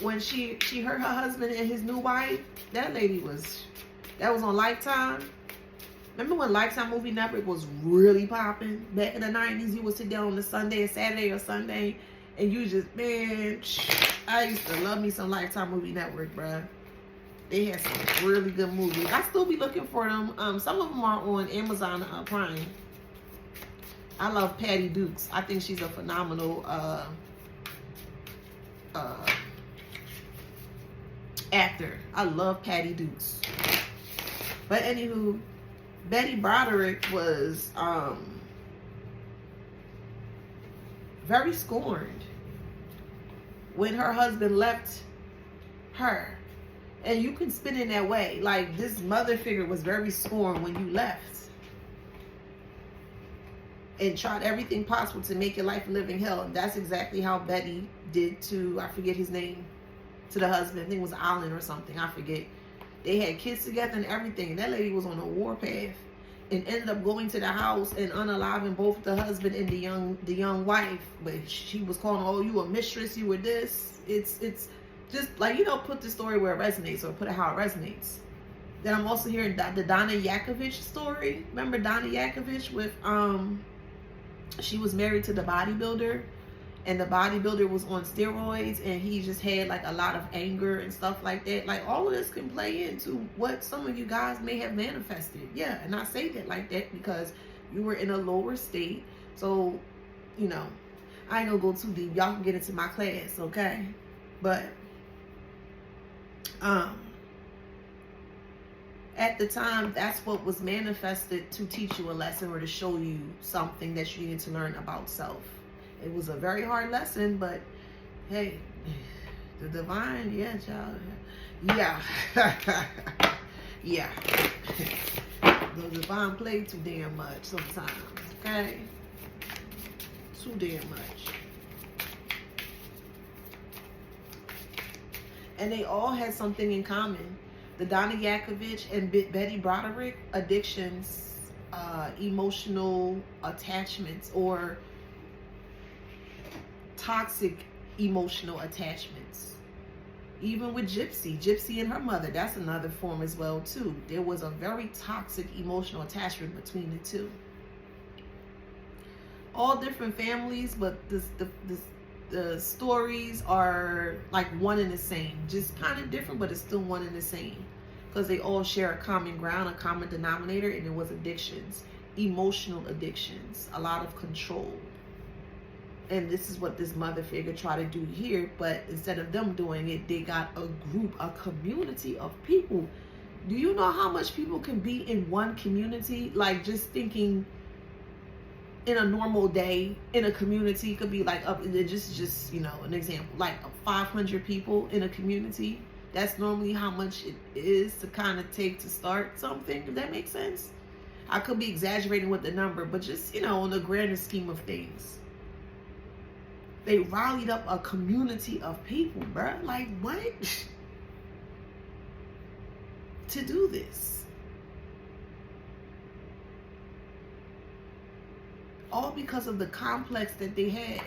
When she heard her husband and his new wife? That was on Lifetime. Remember when Lifetime Movie Network was really popping? Back in the 90s, you would sit down on the Saturday or Sunday, and you just, man, I used to love me some Lifetime Movie Network, bruh. They had some really good movies. I still be looking for them. Some of them are on Amazon Prime. I love Patty Dukes. I think she's a phenomenal actor. I love Patty Dukes. But anywho, Betty Broderick was very scorned when her husband left her. And you can spin it in that way. Like, this mother figure was very scorned when you left. And tried everything possible to make your life a living hell. And that's exactly how Betty did to, I forget his name, to the husband. I think it was Alan or something. I forget. They had kids together and everything. And that lady was on a warpath. And ended up going to the house and unaliving both the husband and the young wife. But she was calling, oh, you a mistress, you were this. It's just like, put the story where it resonates, or put it how it resonates. Then I'm also hearing the Donna Yakovich story. Remember Donna Yakovich with, she was married to the bodybuilder, and the bodybuilder was on steroids, and he just had like a lot of anger and stuff like that. Like, all of this can play into what some of you guys may have manifested. Yeah, and I say that like that because you were in a lower state. So, I ain't gonna go too deep. Y'all can get into my class, okay? But At the time, that's what was manifested to teach you a lesson or to show you something that you needed to learn about self. It was a very hard lesson, but hey, the divine, yeah, child. Yeah. Yeah. The divine play too damn much sometimes, okay? Too damn much. And they all had something in common. The Donna Yakovich and Betty Broderick addictions, emotional attachments, or toxic emotional attachments. Even with Gypsy and her mother, that's another form as well too. There was a very toxic emotional attachment between the two. All different families, but the stories are like one and the same. Just kind of different, but it's still one and the same. Because they all share a common ground, a common denominator, and it was addictions. Emotional addictions. A lot of control. And this is what this mother figure tried to do here, but instead of them doing it, they got a group, a community of people. Do you know how much people can be in one community? Like, just thinking in a normal day in a community could be like up, just you know, an example, like 500 people in a community. That's normally how much it is to kind of take to start something, if that makes sense. I could be exaggerating with the number, but just, you know, in the grander scheme of things. They rallied up a community of people, bruh. Like, what? To do this. All because of the complex that they have.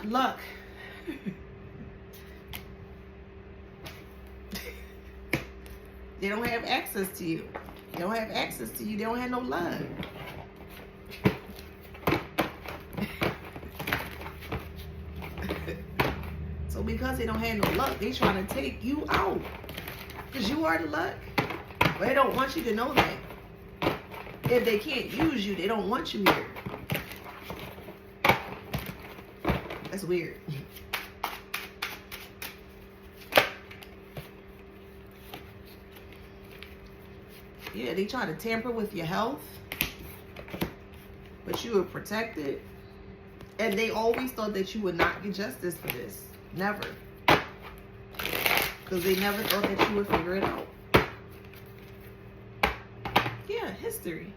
Luck. They don't have access to you. They don't have access to you. They don't have no luck. So because they don't have no luck, they trying to take you out. Because you are the luck. But they don't want you to know that. If they can't use you, they don't want you here. That's weird. Yeah, they try to tamper with your health, but you were protected. And they always thought that you would not get justice for this. Never. Because they never thought that you would figure it out. Yeah, history.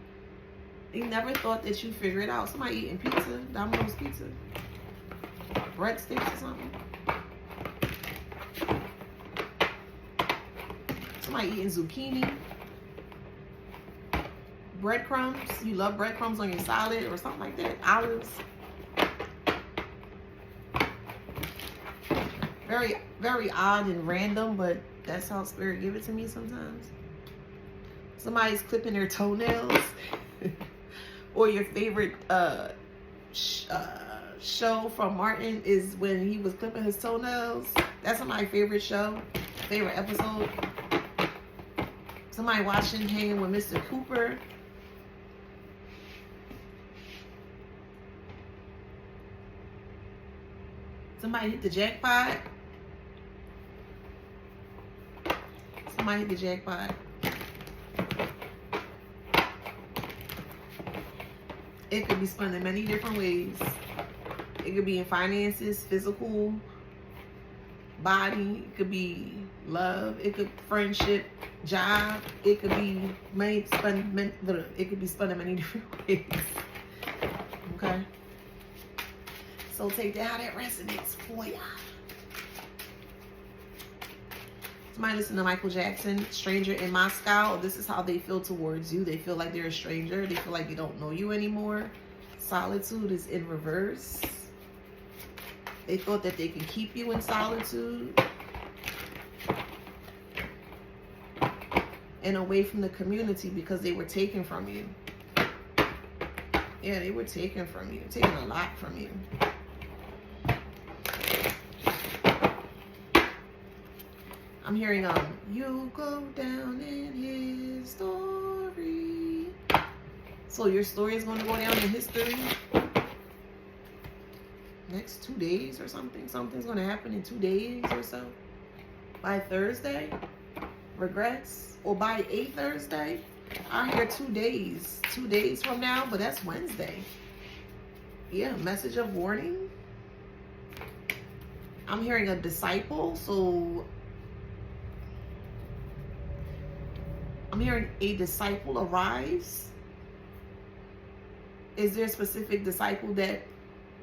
They never thought that you'd figure it out. Somebody eating pizza, Domino's pizza. Breadsticks or something. Somebody eating zucchini. Breadcrumbs. You love breadcrumbs on your salad or something like that. Olives. Very, very odd and random, but that's how Spirit give it to me sometimes. Somebody's clipping their toenails. Or your favorite show from Martin is when he was clipping his toenails. That's my favorite show, favorite episode. Somebody watching Hanging with Mr. Cooper. Somebody hit the jackpot. Somebody hit the jackpot. It could be spent in many different ways. It could be in finances, physical, body. It could be love. It could friendship, job. It could be it could be spent in many different ways. Okay. So take that how that resonates for ya. Somebody listen to Michael Jackson, Stranger in Moscow. This is how they feel towards you. They feel like they're a stranger. They feel like they don't know you anymore. Solitude is in reverse. They thought that they could keep you in solitude. and away from the community because they were taken from you. Yeah, they were taken from you, taking a lot from you. I'm hearing, you go down in history. So your story is going to go down in history next 2 days or something. Something's going to happen in 2 days or so. By Thursday, regrets, or by a Thursday. I hear 2 days. 2 days from now, but that's Wednesday. Yeah, message of warning. I'm hearing a disciple, so I'm hearing a disciple arrives. Is there a specific disciple that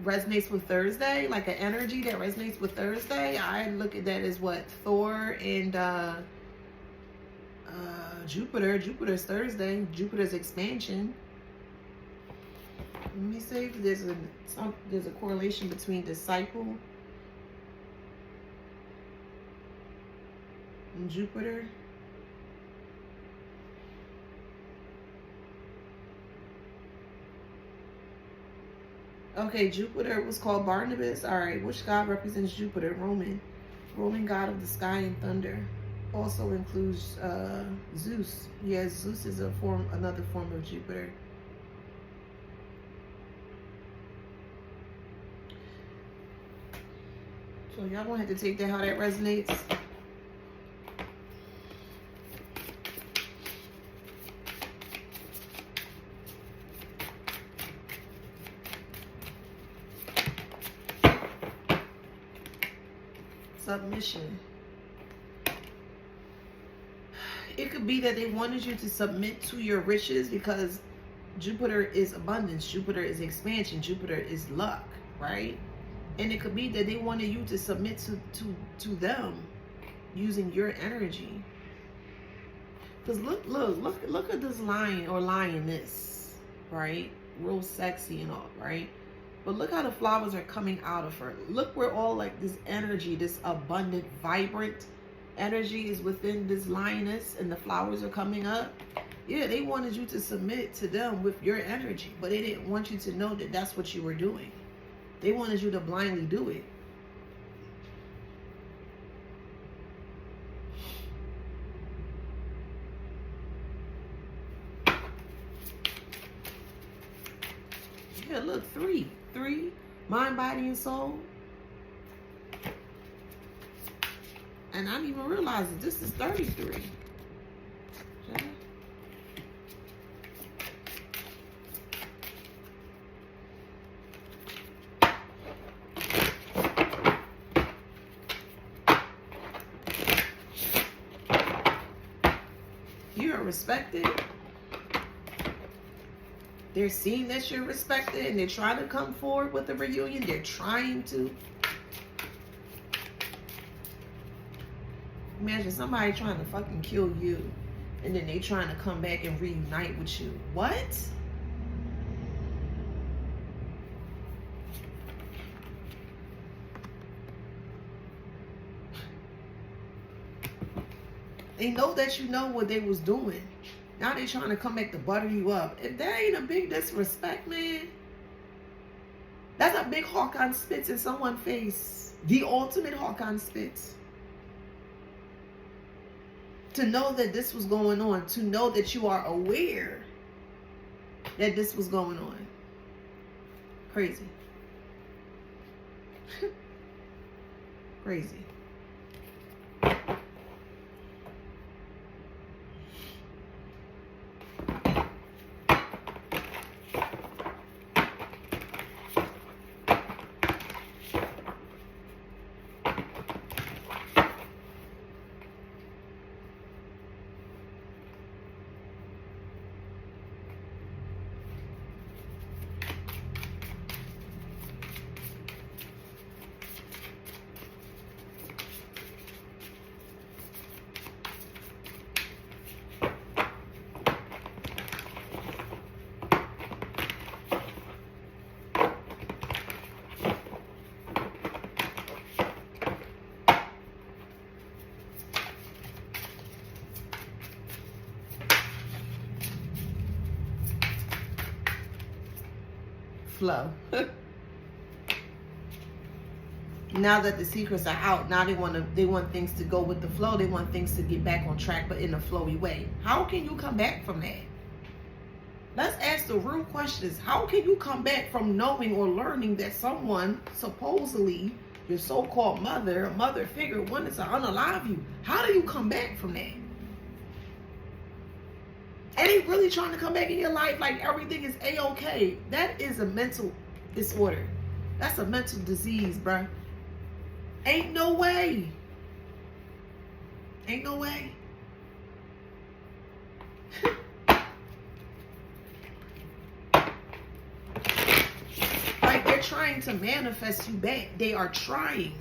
resonates with Thursday? Like an energy that resonates with Thursday? I look at that as what? Thor and Jupiter. Jupiter's Thursday. Jupiter's expansion. Let me see if there's a correlation between disciple and Jupiter. Okay, Jupiter was called Barnabas. All right, which god represents Jupiter? Roman god of the sky and thunder. Also includes Zeus. Yes, Zeus is another form of Jupiter. So y'all gonna have to take that how that resonates. Submission. It could be that they wanted you to submit to your riches because Jupiter is abundance, Jupiter is expansion, Jupiter is luck, right? And it could be that they wanted you to submit to them using your energy. Because look at this lion or lioness, right? Real sexy and all, right? But look how the flowers are coming out of her. Look where all like this energy, this abundant, vibrant energy is within this lioness, and the flowers are coming up. Yeah, they wanted you to submit to them with your energy, but they didn't want you to know that that's what you were doing. They wanted you to blindly do it. Yeah, look, three, mind, body, and soul. And I didn't even realize that this is 33. Okay. You are respected. They're seeing that you're respected and they're trying to come forward with a reunion. They're trying to. Imagine somebody trying to fucking kill you and then they trying to come back and reunite with you. What? They know that you know what they was doing. Now they trying to come back to butter you up. If that ain't a big disrespect, man, that's a big hawk on spits in someone's face. The ultimate hawk on spits. To know that this was going on. To know that you are aware that this was going on. Crazy. Crazy. flow. Now that the secrets are out, now they want things to go with the flow. They want things to get back on track, but in a flowy way. How can you come back from that? Let's ask the real questions. How can you come back from knowing or learning that someone, supposedly your so-called mother, a mother figure, wanted to unalive you? How do you come back from that? And they really trying to come back in your life like everything is A-okay. That is a mental disorder. That's a mental disease, bruh. Ain't no way. Ain't no way. Like they're trying to manifest you back. They are trying.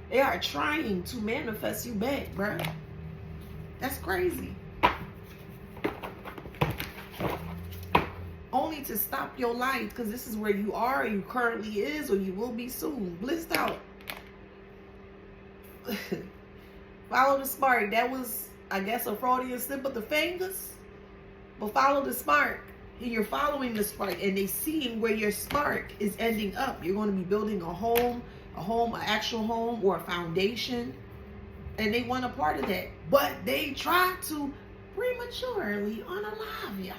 They are trying to manifest you back, bruh. That's crazy. Only to stop your life, because this is where you are, you currently is, or you will be soon. Blissed out. Follow the spark. That was, I guess, a Freudian slip of the fingers. But follow the spark. And you're following the spark, and they seeing where your spark is ending up. You're going to be building a home, an actual home, or a foundation. And they want a part of that. But they try to prematurely unalive you.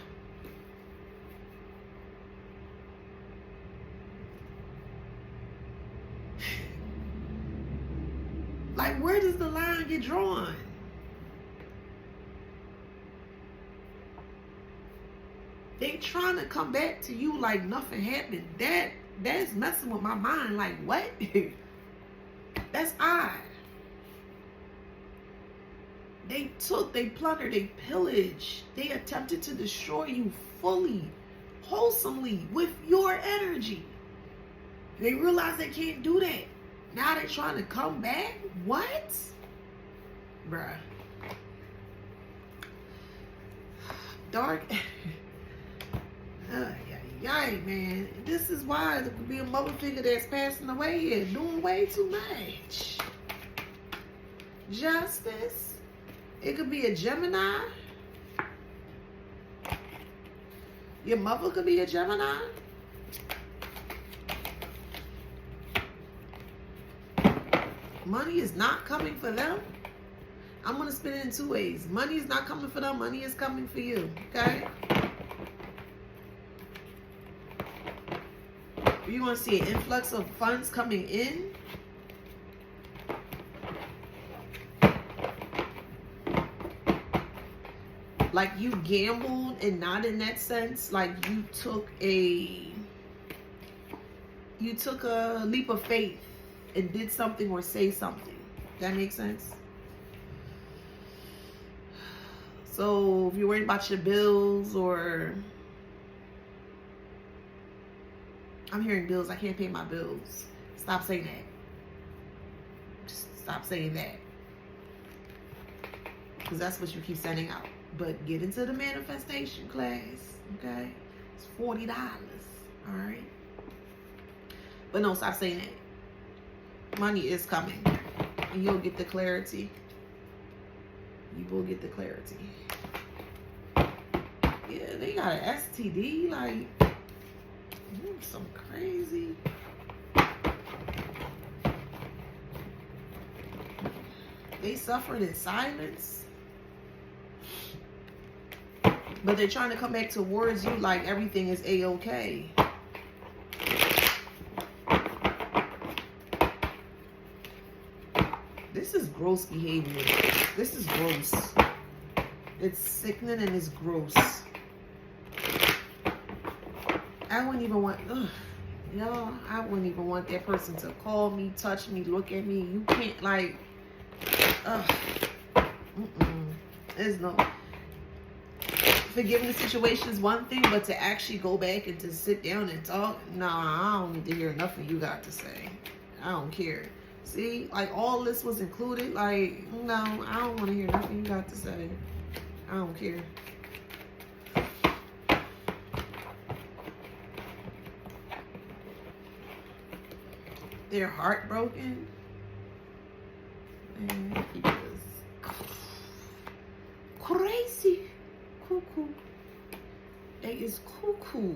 Like, where does the line get drawn? They trying to come back to you like nothing happened. That's messing with my mind. Like, what? That's odd. They plundered, they pillaged. They attempted to destroy you fully, wholesomely, with your energy. They realize they can't do that. Now they're trying to come back? What? Bruh. Dark. Yay, man. This is why there could be a mother figure that's passing away and doing way too much. Justice. It could be a Gemini. Your mother could be a Gemini. Money is not coming for them. I'm going to spin it in two ways. Money is not coming for them. Money is coming for you. Okay? You're going to see an influx of funds coming in. Like you gambled, and not in that sense. Like you took a leap of faith and did something or say something. That makes sense? So if you're worried about your bills, or I'm hearing bills, I can't pay my bills. Stop saying that. Just stop saying that. Because that's what you keep sending out. But get into the manifestation class, okay? It's $40, all right? But no, stop saying that. Money is coming, and you'll get the clarity. You will get the clarity. Yeah, they got an STD, like, some crazy. They suffered in silence. But they're trying to come back towards you like everything is A-okay. This is gross behavior. This is gross. It's sickening and it's gross. I wouldn't even want, y'all, I wouldn't even want that person to call me, touch me, look at me. You can't, like, there's no, forgiving the situation is one thing, but to actually go back and to sit down and talk, nah, I don't need to hear nothing you got to say. I don't care. See, like, all this was included. Like, no, I don't want to hear nothing you got to say. I don't care. They're heartbroken. And he is crazy. Cuckoo. They is cuckoo.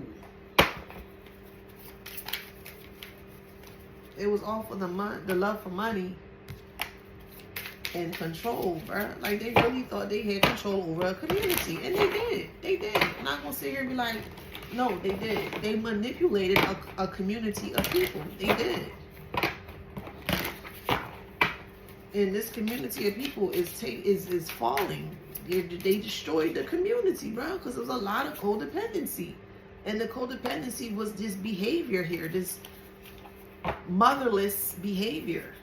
It was all for the love for money and control, bro. Like, they really thought they had control over a community, and they did. They did. I'm not gonna sit here and be like, no, they did. They manipulated a community of people. They did. And this community of people is falling. They destroyed the community, bro, because there was a lot of codependency. And the codependency was this behavior here, this motherless behavior.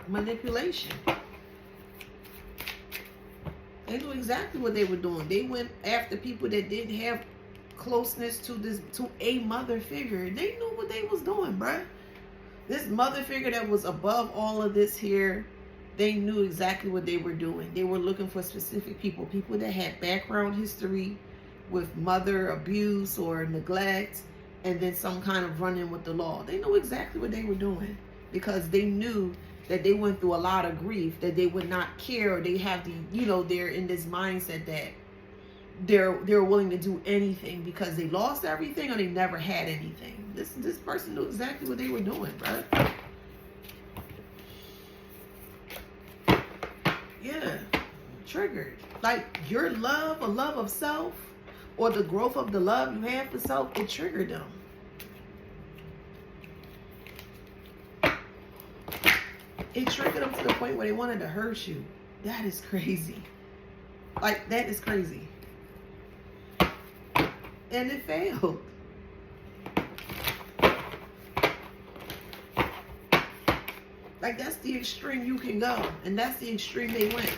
Manipulation. They knew exactly what they were doing. They went after people that didn't have closeness to a mother figure. They knew what they was doing, bruh. This mother figure that was above all of this here, they knew exactly what they were doing. They were looking for specific people that had background history with mother abuse or neglect, and then some kind of run-in with the law. They knew exactly what they were doing because they knew that they went through a lot of grief, that they would not care, or they have the, you know, they're in this mindset that they're willing to do anything because they lost everything or they never had anything. This person knew exactly what they were doing, bro. Yeah, triggered. Like, your love, a love of self, or the growth of the love you have for self, it triggered them. It triggered them to the point where they wanted to hurt you. That is crazy. Like, that is crazy. And it failed. Like, that's the extreme you can go. And that's the extreme they went.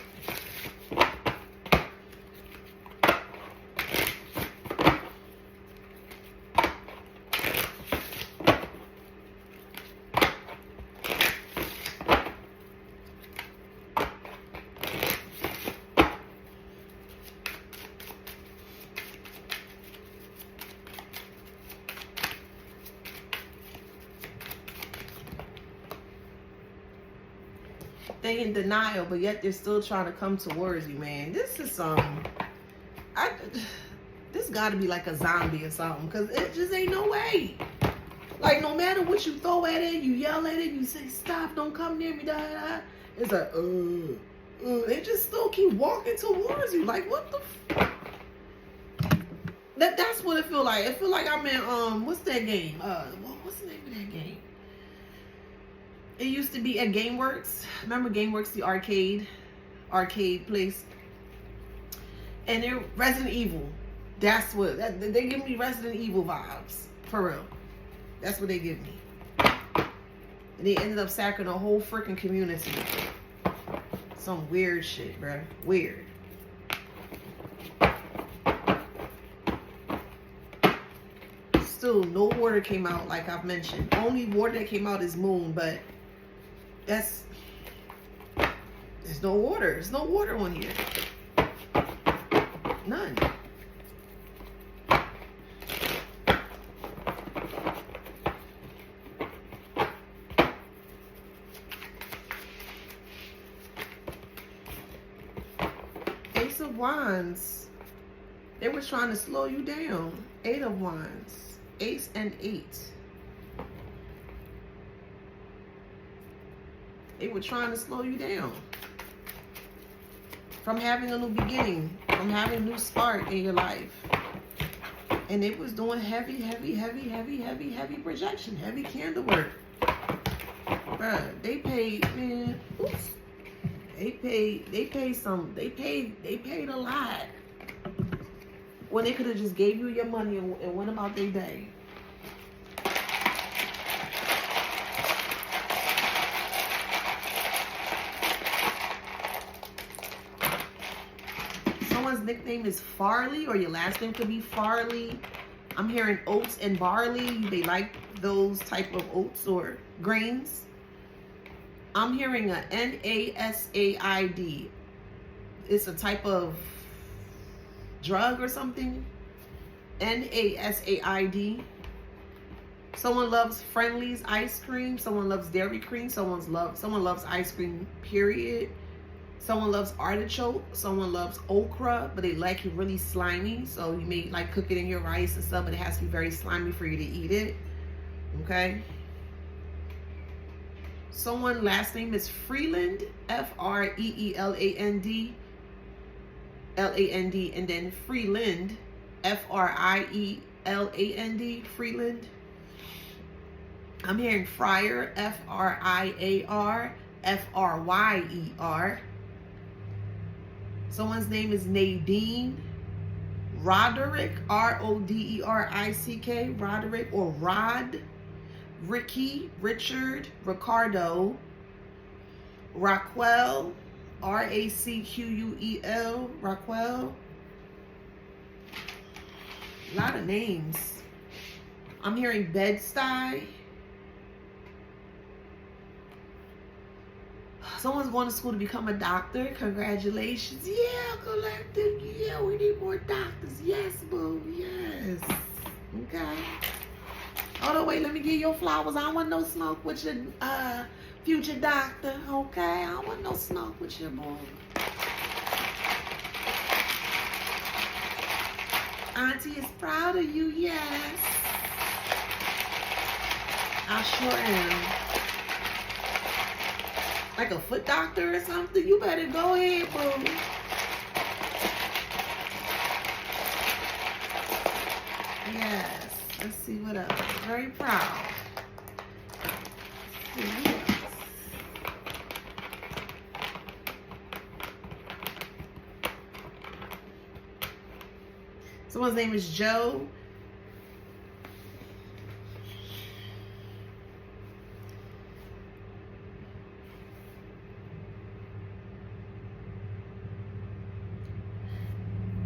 They in denial, but yet they're still trying to come towards you, man. This is this got to be like a zombie or something, because it just ain't no way. Like, no matter what you throw at it, you yell at it, you say, stop, don't come near me, da, da. It's like, they just still keep walking towards you. Like, what the that's what it feel like. It feel like I'm in, what's that game? What's the name of that game? It used to be at GameWorks. Remember GameWorks, the arcade place? And they're Resident Evil. That's what, they give me Resident Evil vibes. For real. That's what they give me. And they ended up sacking a whole freaking community. Some weird shit, bruh. Weird. Still, no water came out, like I've mentioned. Only water that came out is moon, but there's no water. There's no water on here. None. Ace of Wands. They were trying to slow you down. Eight of Wands. Ace and 8. They were trying to slow you down from having a new beginning, from having a new spark in your life. And it was doing heavy projection, heavy candle work. Bruh, they paid, man, oops. They paid a lot. When they could have just gave you your money and went about their day. Someone's nickname is Farley, or your last name could be Farley. I'm hearing oats and barley. They like those type of oats or grains. I'm hearing a NASAID. It's a type of drug or something. NASAID. Someone loves Friendly's ice cream. Someone loves Dairy Cream. Someone loves ice cream, period. Someone loves artichoke. Someone loves okra, but they like it really slimy. So you may like cook it in your rice and stuff, but it has to be very slimy for you to eat it. Okay. Someone last name is Freeland, Freeland, Land, and then Freeland, Frieland, Freeland. I'm hearing Friar, Friar, Fryer. Someone's name is Nadine, Roderick, Roderick, Roderick, or Rod, Ricky, Richard, Ricardo, Raquel, Racquel, Raquel. A lot of names. I'm hearing Bed-Stuy. Someone's going to school to become a doctor. Congratulations. Yeah, collective. Yeah, we need more doctors. Yes, boo. Yes. Okay. Hold on, wait. Let me get your flowers. I don't want no smoke with your future doctor. Okay? I don't want no smoke with your boy. Auntie is proud of you. Yes. I sure am. Like a foot doctor or something? You better go ahead, boo. Yes. Let's see what else. Very proud. Let's see what else. Someone's name is Joe.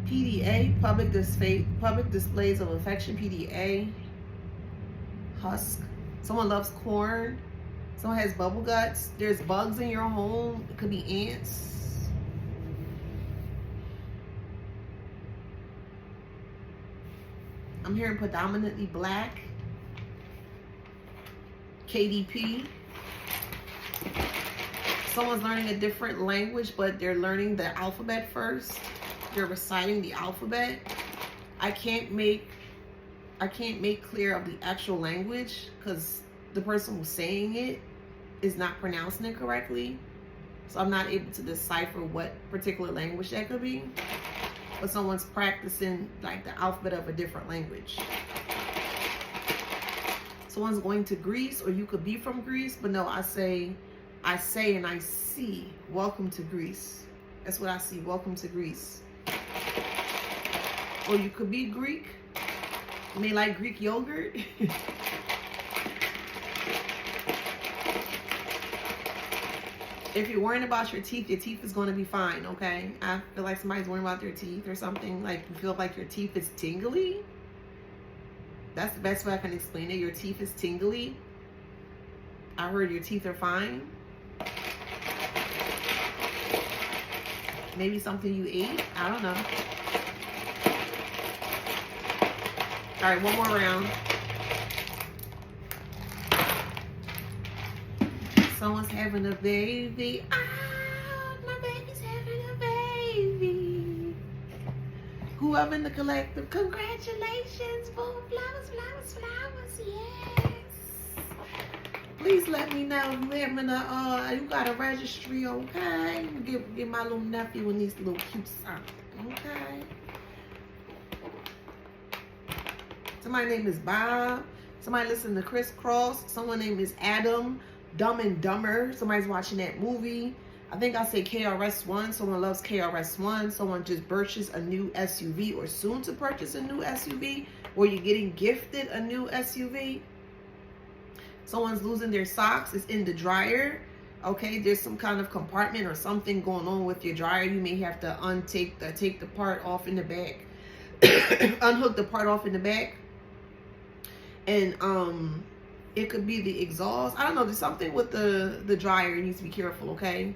PDA, public displays of affection, PDA. Husk. Someone loves corn. Someone has bubble guts. There's bugs in your home. It could be ants. I'm hearing predominantly black. KDP. Someone's learning a different language, but they're learning the alphabet first. They're reciting the alphabet. I can't make clear of the actual language because the person who's saying it is not pronouncing it correctly. So I'm not able to decipher what particular language that could be. But someone's practicing like the alphabet of a different language. Someone's going to Greece, or you could be from Greece, but no, I say and I see, welcome to Greece. That's what I see, welcome to Greece. Or you could be Greek. You may like Greek yogurt. If you're worrying about your teeth is going to be fine, okay? I feel like somebody's worrying about their teeth or something. Like you feel like your teeth is tingly. That's the best way I can explain it. Your teeth is tingly. I heard your teeth are fine. Maybe something you ate. I don't know. All right, one more round. Someone's having a baby. Ah, my baby's having a baby. Whoever in the collective, congratulations. Boom, flowers, flowers, flowers. Yes. Please let me know if you having a you got a registry, okay? Give my little nephew and these little cute something, okay? Somebody's name is Bob. Somebody listen to Crisscross. Someone name is Adam. Dumb and Dumber. Somebody's watching that movie. I think I say KRS-One. Someone loves KRS-One. Someone just purchased a new SUV or soon to purchase a new SUV, or you're getting gifted a new SUV. Someone's losing their socks. It's in the dryer. Okay, there's some kind of compartment or something going on with your dryer. You may have to take the part off in the back. Unhook the part off in the back. And it could be the exhaust. I don't know. There's something with the dryer. You need to be careful, okay?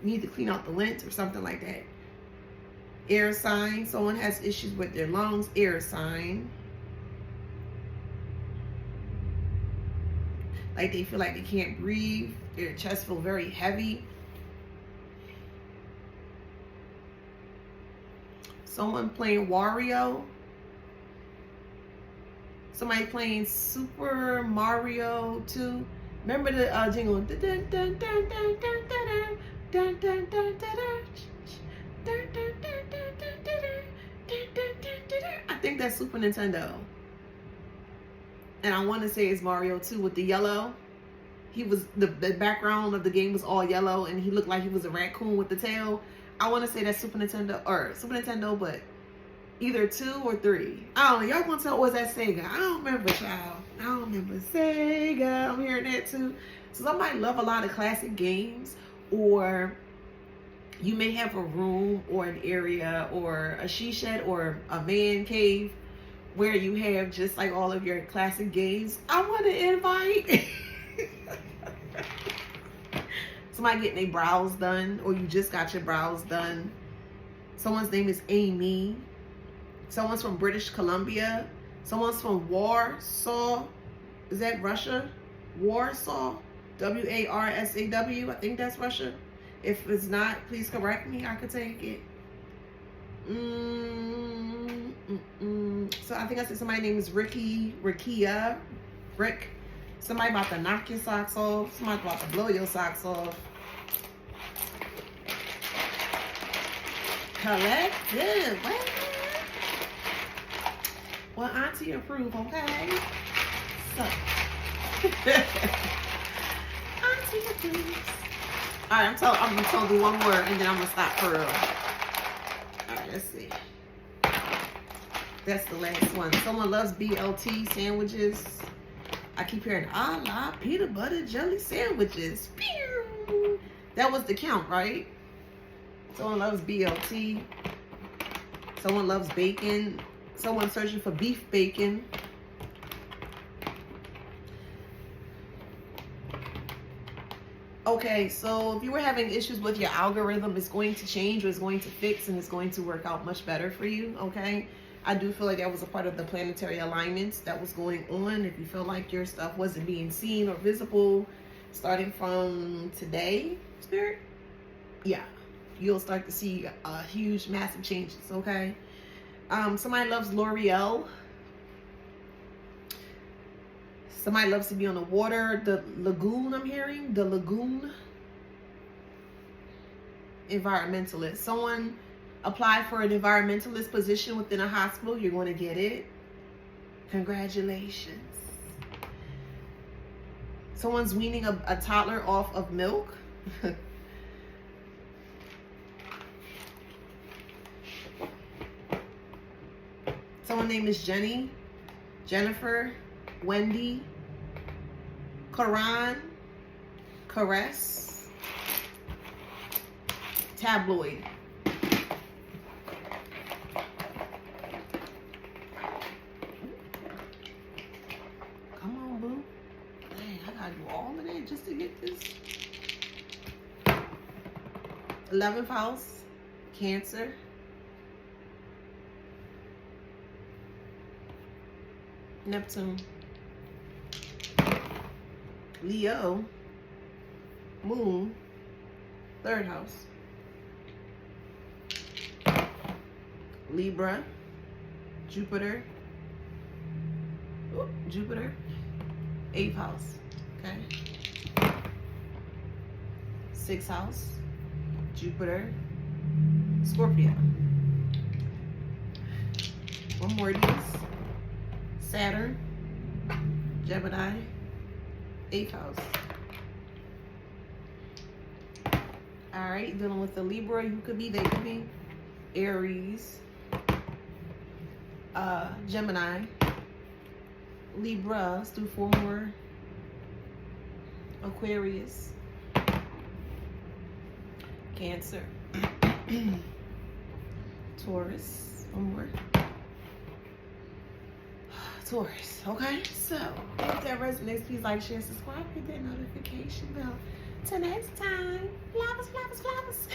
You need to clean out the lint or something like that. Air sign. Someone has issues with their lungs. Air sign. Like they feel like they can't breathe. Their chest feel very heavy. Someone playing Wario. Somebody playing Super Mario 2. Remember the jingle? Dun, dun, dun, dun, dun, dun, dun, dun, dun, dun, dun. I think that's Super Nintendo. And I want to say it's Mario 2 with the yellow. He was, the background of the game was all yellow and he looked like he was a raccoon with the tail. I want to say that's Super Nintendo, but either 2 or 3. I don't know. Y'all gonna tell, or was that Sega? I don't remember, child. I don't remember. Sega. I'm hearing that too. So somebody love a lot of classic games, or you may have a room or an area or a she shed or a man cave where you have just like all of your classic games. I want to invite somebody getting their brows done, or you just got your brows done. Someone's name is Amy. Someone's from British Columbia. Someone's from Warsaw. Is that Russia? Warsaw. W-A-R-S-A-W. I think that's Russia. If it's not, please correct me. I could take it. So I think I said somebody's name is Rick. Somebody about to knock your socks off. Somebody about to blow your socks off. Collective. What? Well, Auntie approve, okay? So. Auntie approves. Alright, I'm gonna do one more and then I'm gonna stop for real. Alright, let's see. That's the last one. Someone loves BLT sandwiches. I keep hearing, I love peanut butter jelly sandwiches. Pew! That was the count, right? Someone loves BLT. Someone loves bacon. Someone searching for beef bacon. Okay, so if you were having issues with your algorithm, it's going to change, or it's going to fix, and it's going to work out much better for you, okay? I do feel like that was a part of the planetary alignments that was going on. If you feel like your stuff wasn't being seen or visible, starting from today, Spirit, yeah, you'll start to see huge, massive changes, okay? Somebody loves L'Oreal. Somebody loves to be on the water. The lagoon, I'm hearing. The lagoon. Environmentalist. Someone apply for an environmentalist position within a hospital. You're going to get it. Congratulations. Someone's weaning a toddler off of milk. Someone's name is Jenny, Jennifer, Wendy, Karan, Caress, Tabloid. Come on, boo. Dang, I gotta do all of that just to get this. 11th house, Cancer. Neptune, Leo, Moon, 3rd house, Libra, Jupiter, Jupiter, 8th house, okay, 6th house, Jupiter, Scorpio. One more of these. Saturn, Gemini, 8th house. All right, dealing with the Libra, you could be, they could be. Aries, Gemini, Libra, let's do 4 more. Aquarius, Cancer, Taurus, 1 more. Taurus, okay? So, if that resonates, please like, share, subscribe, hit that notification bell. Till next time, flowers, flowers, flowers.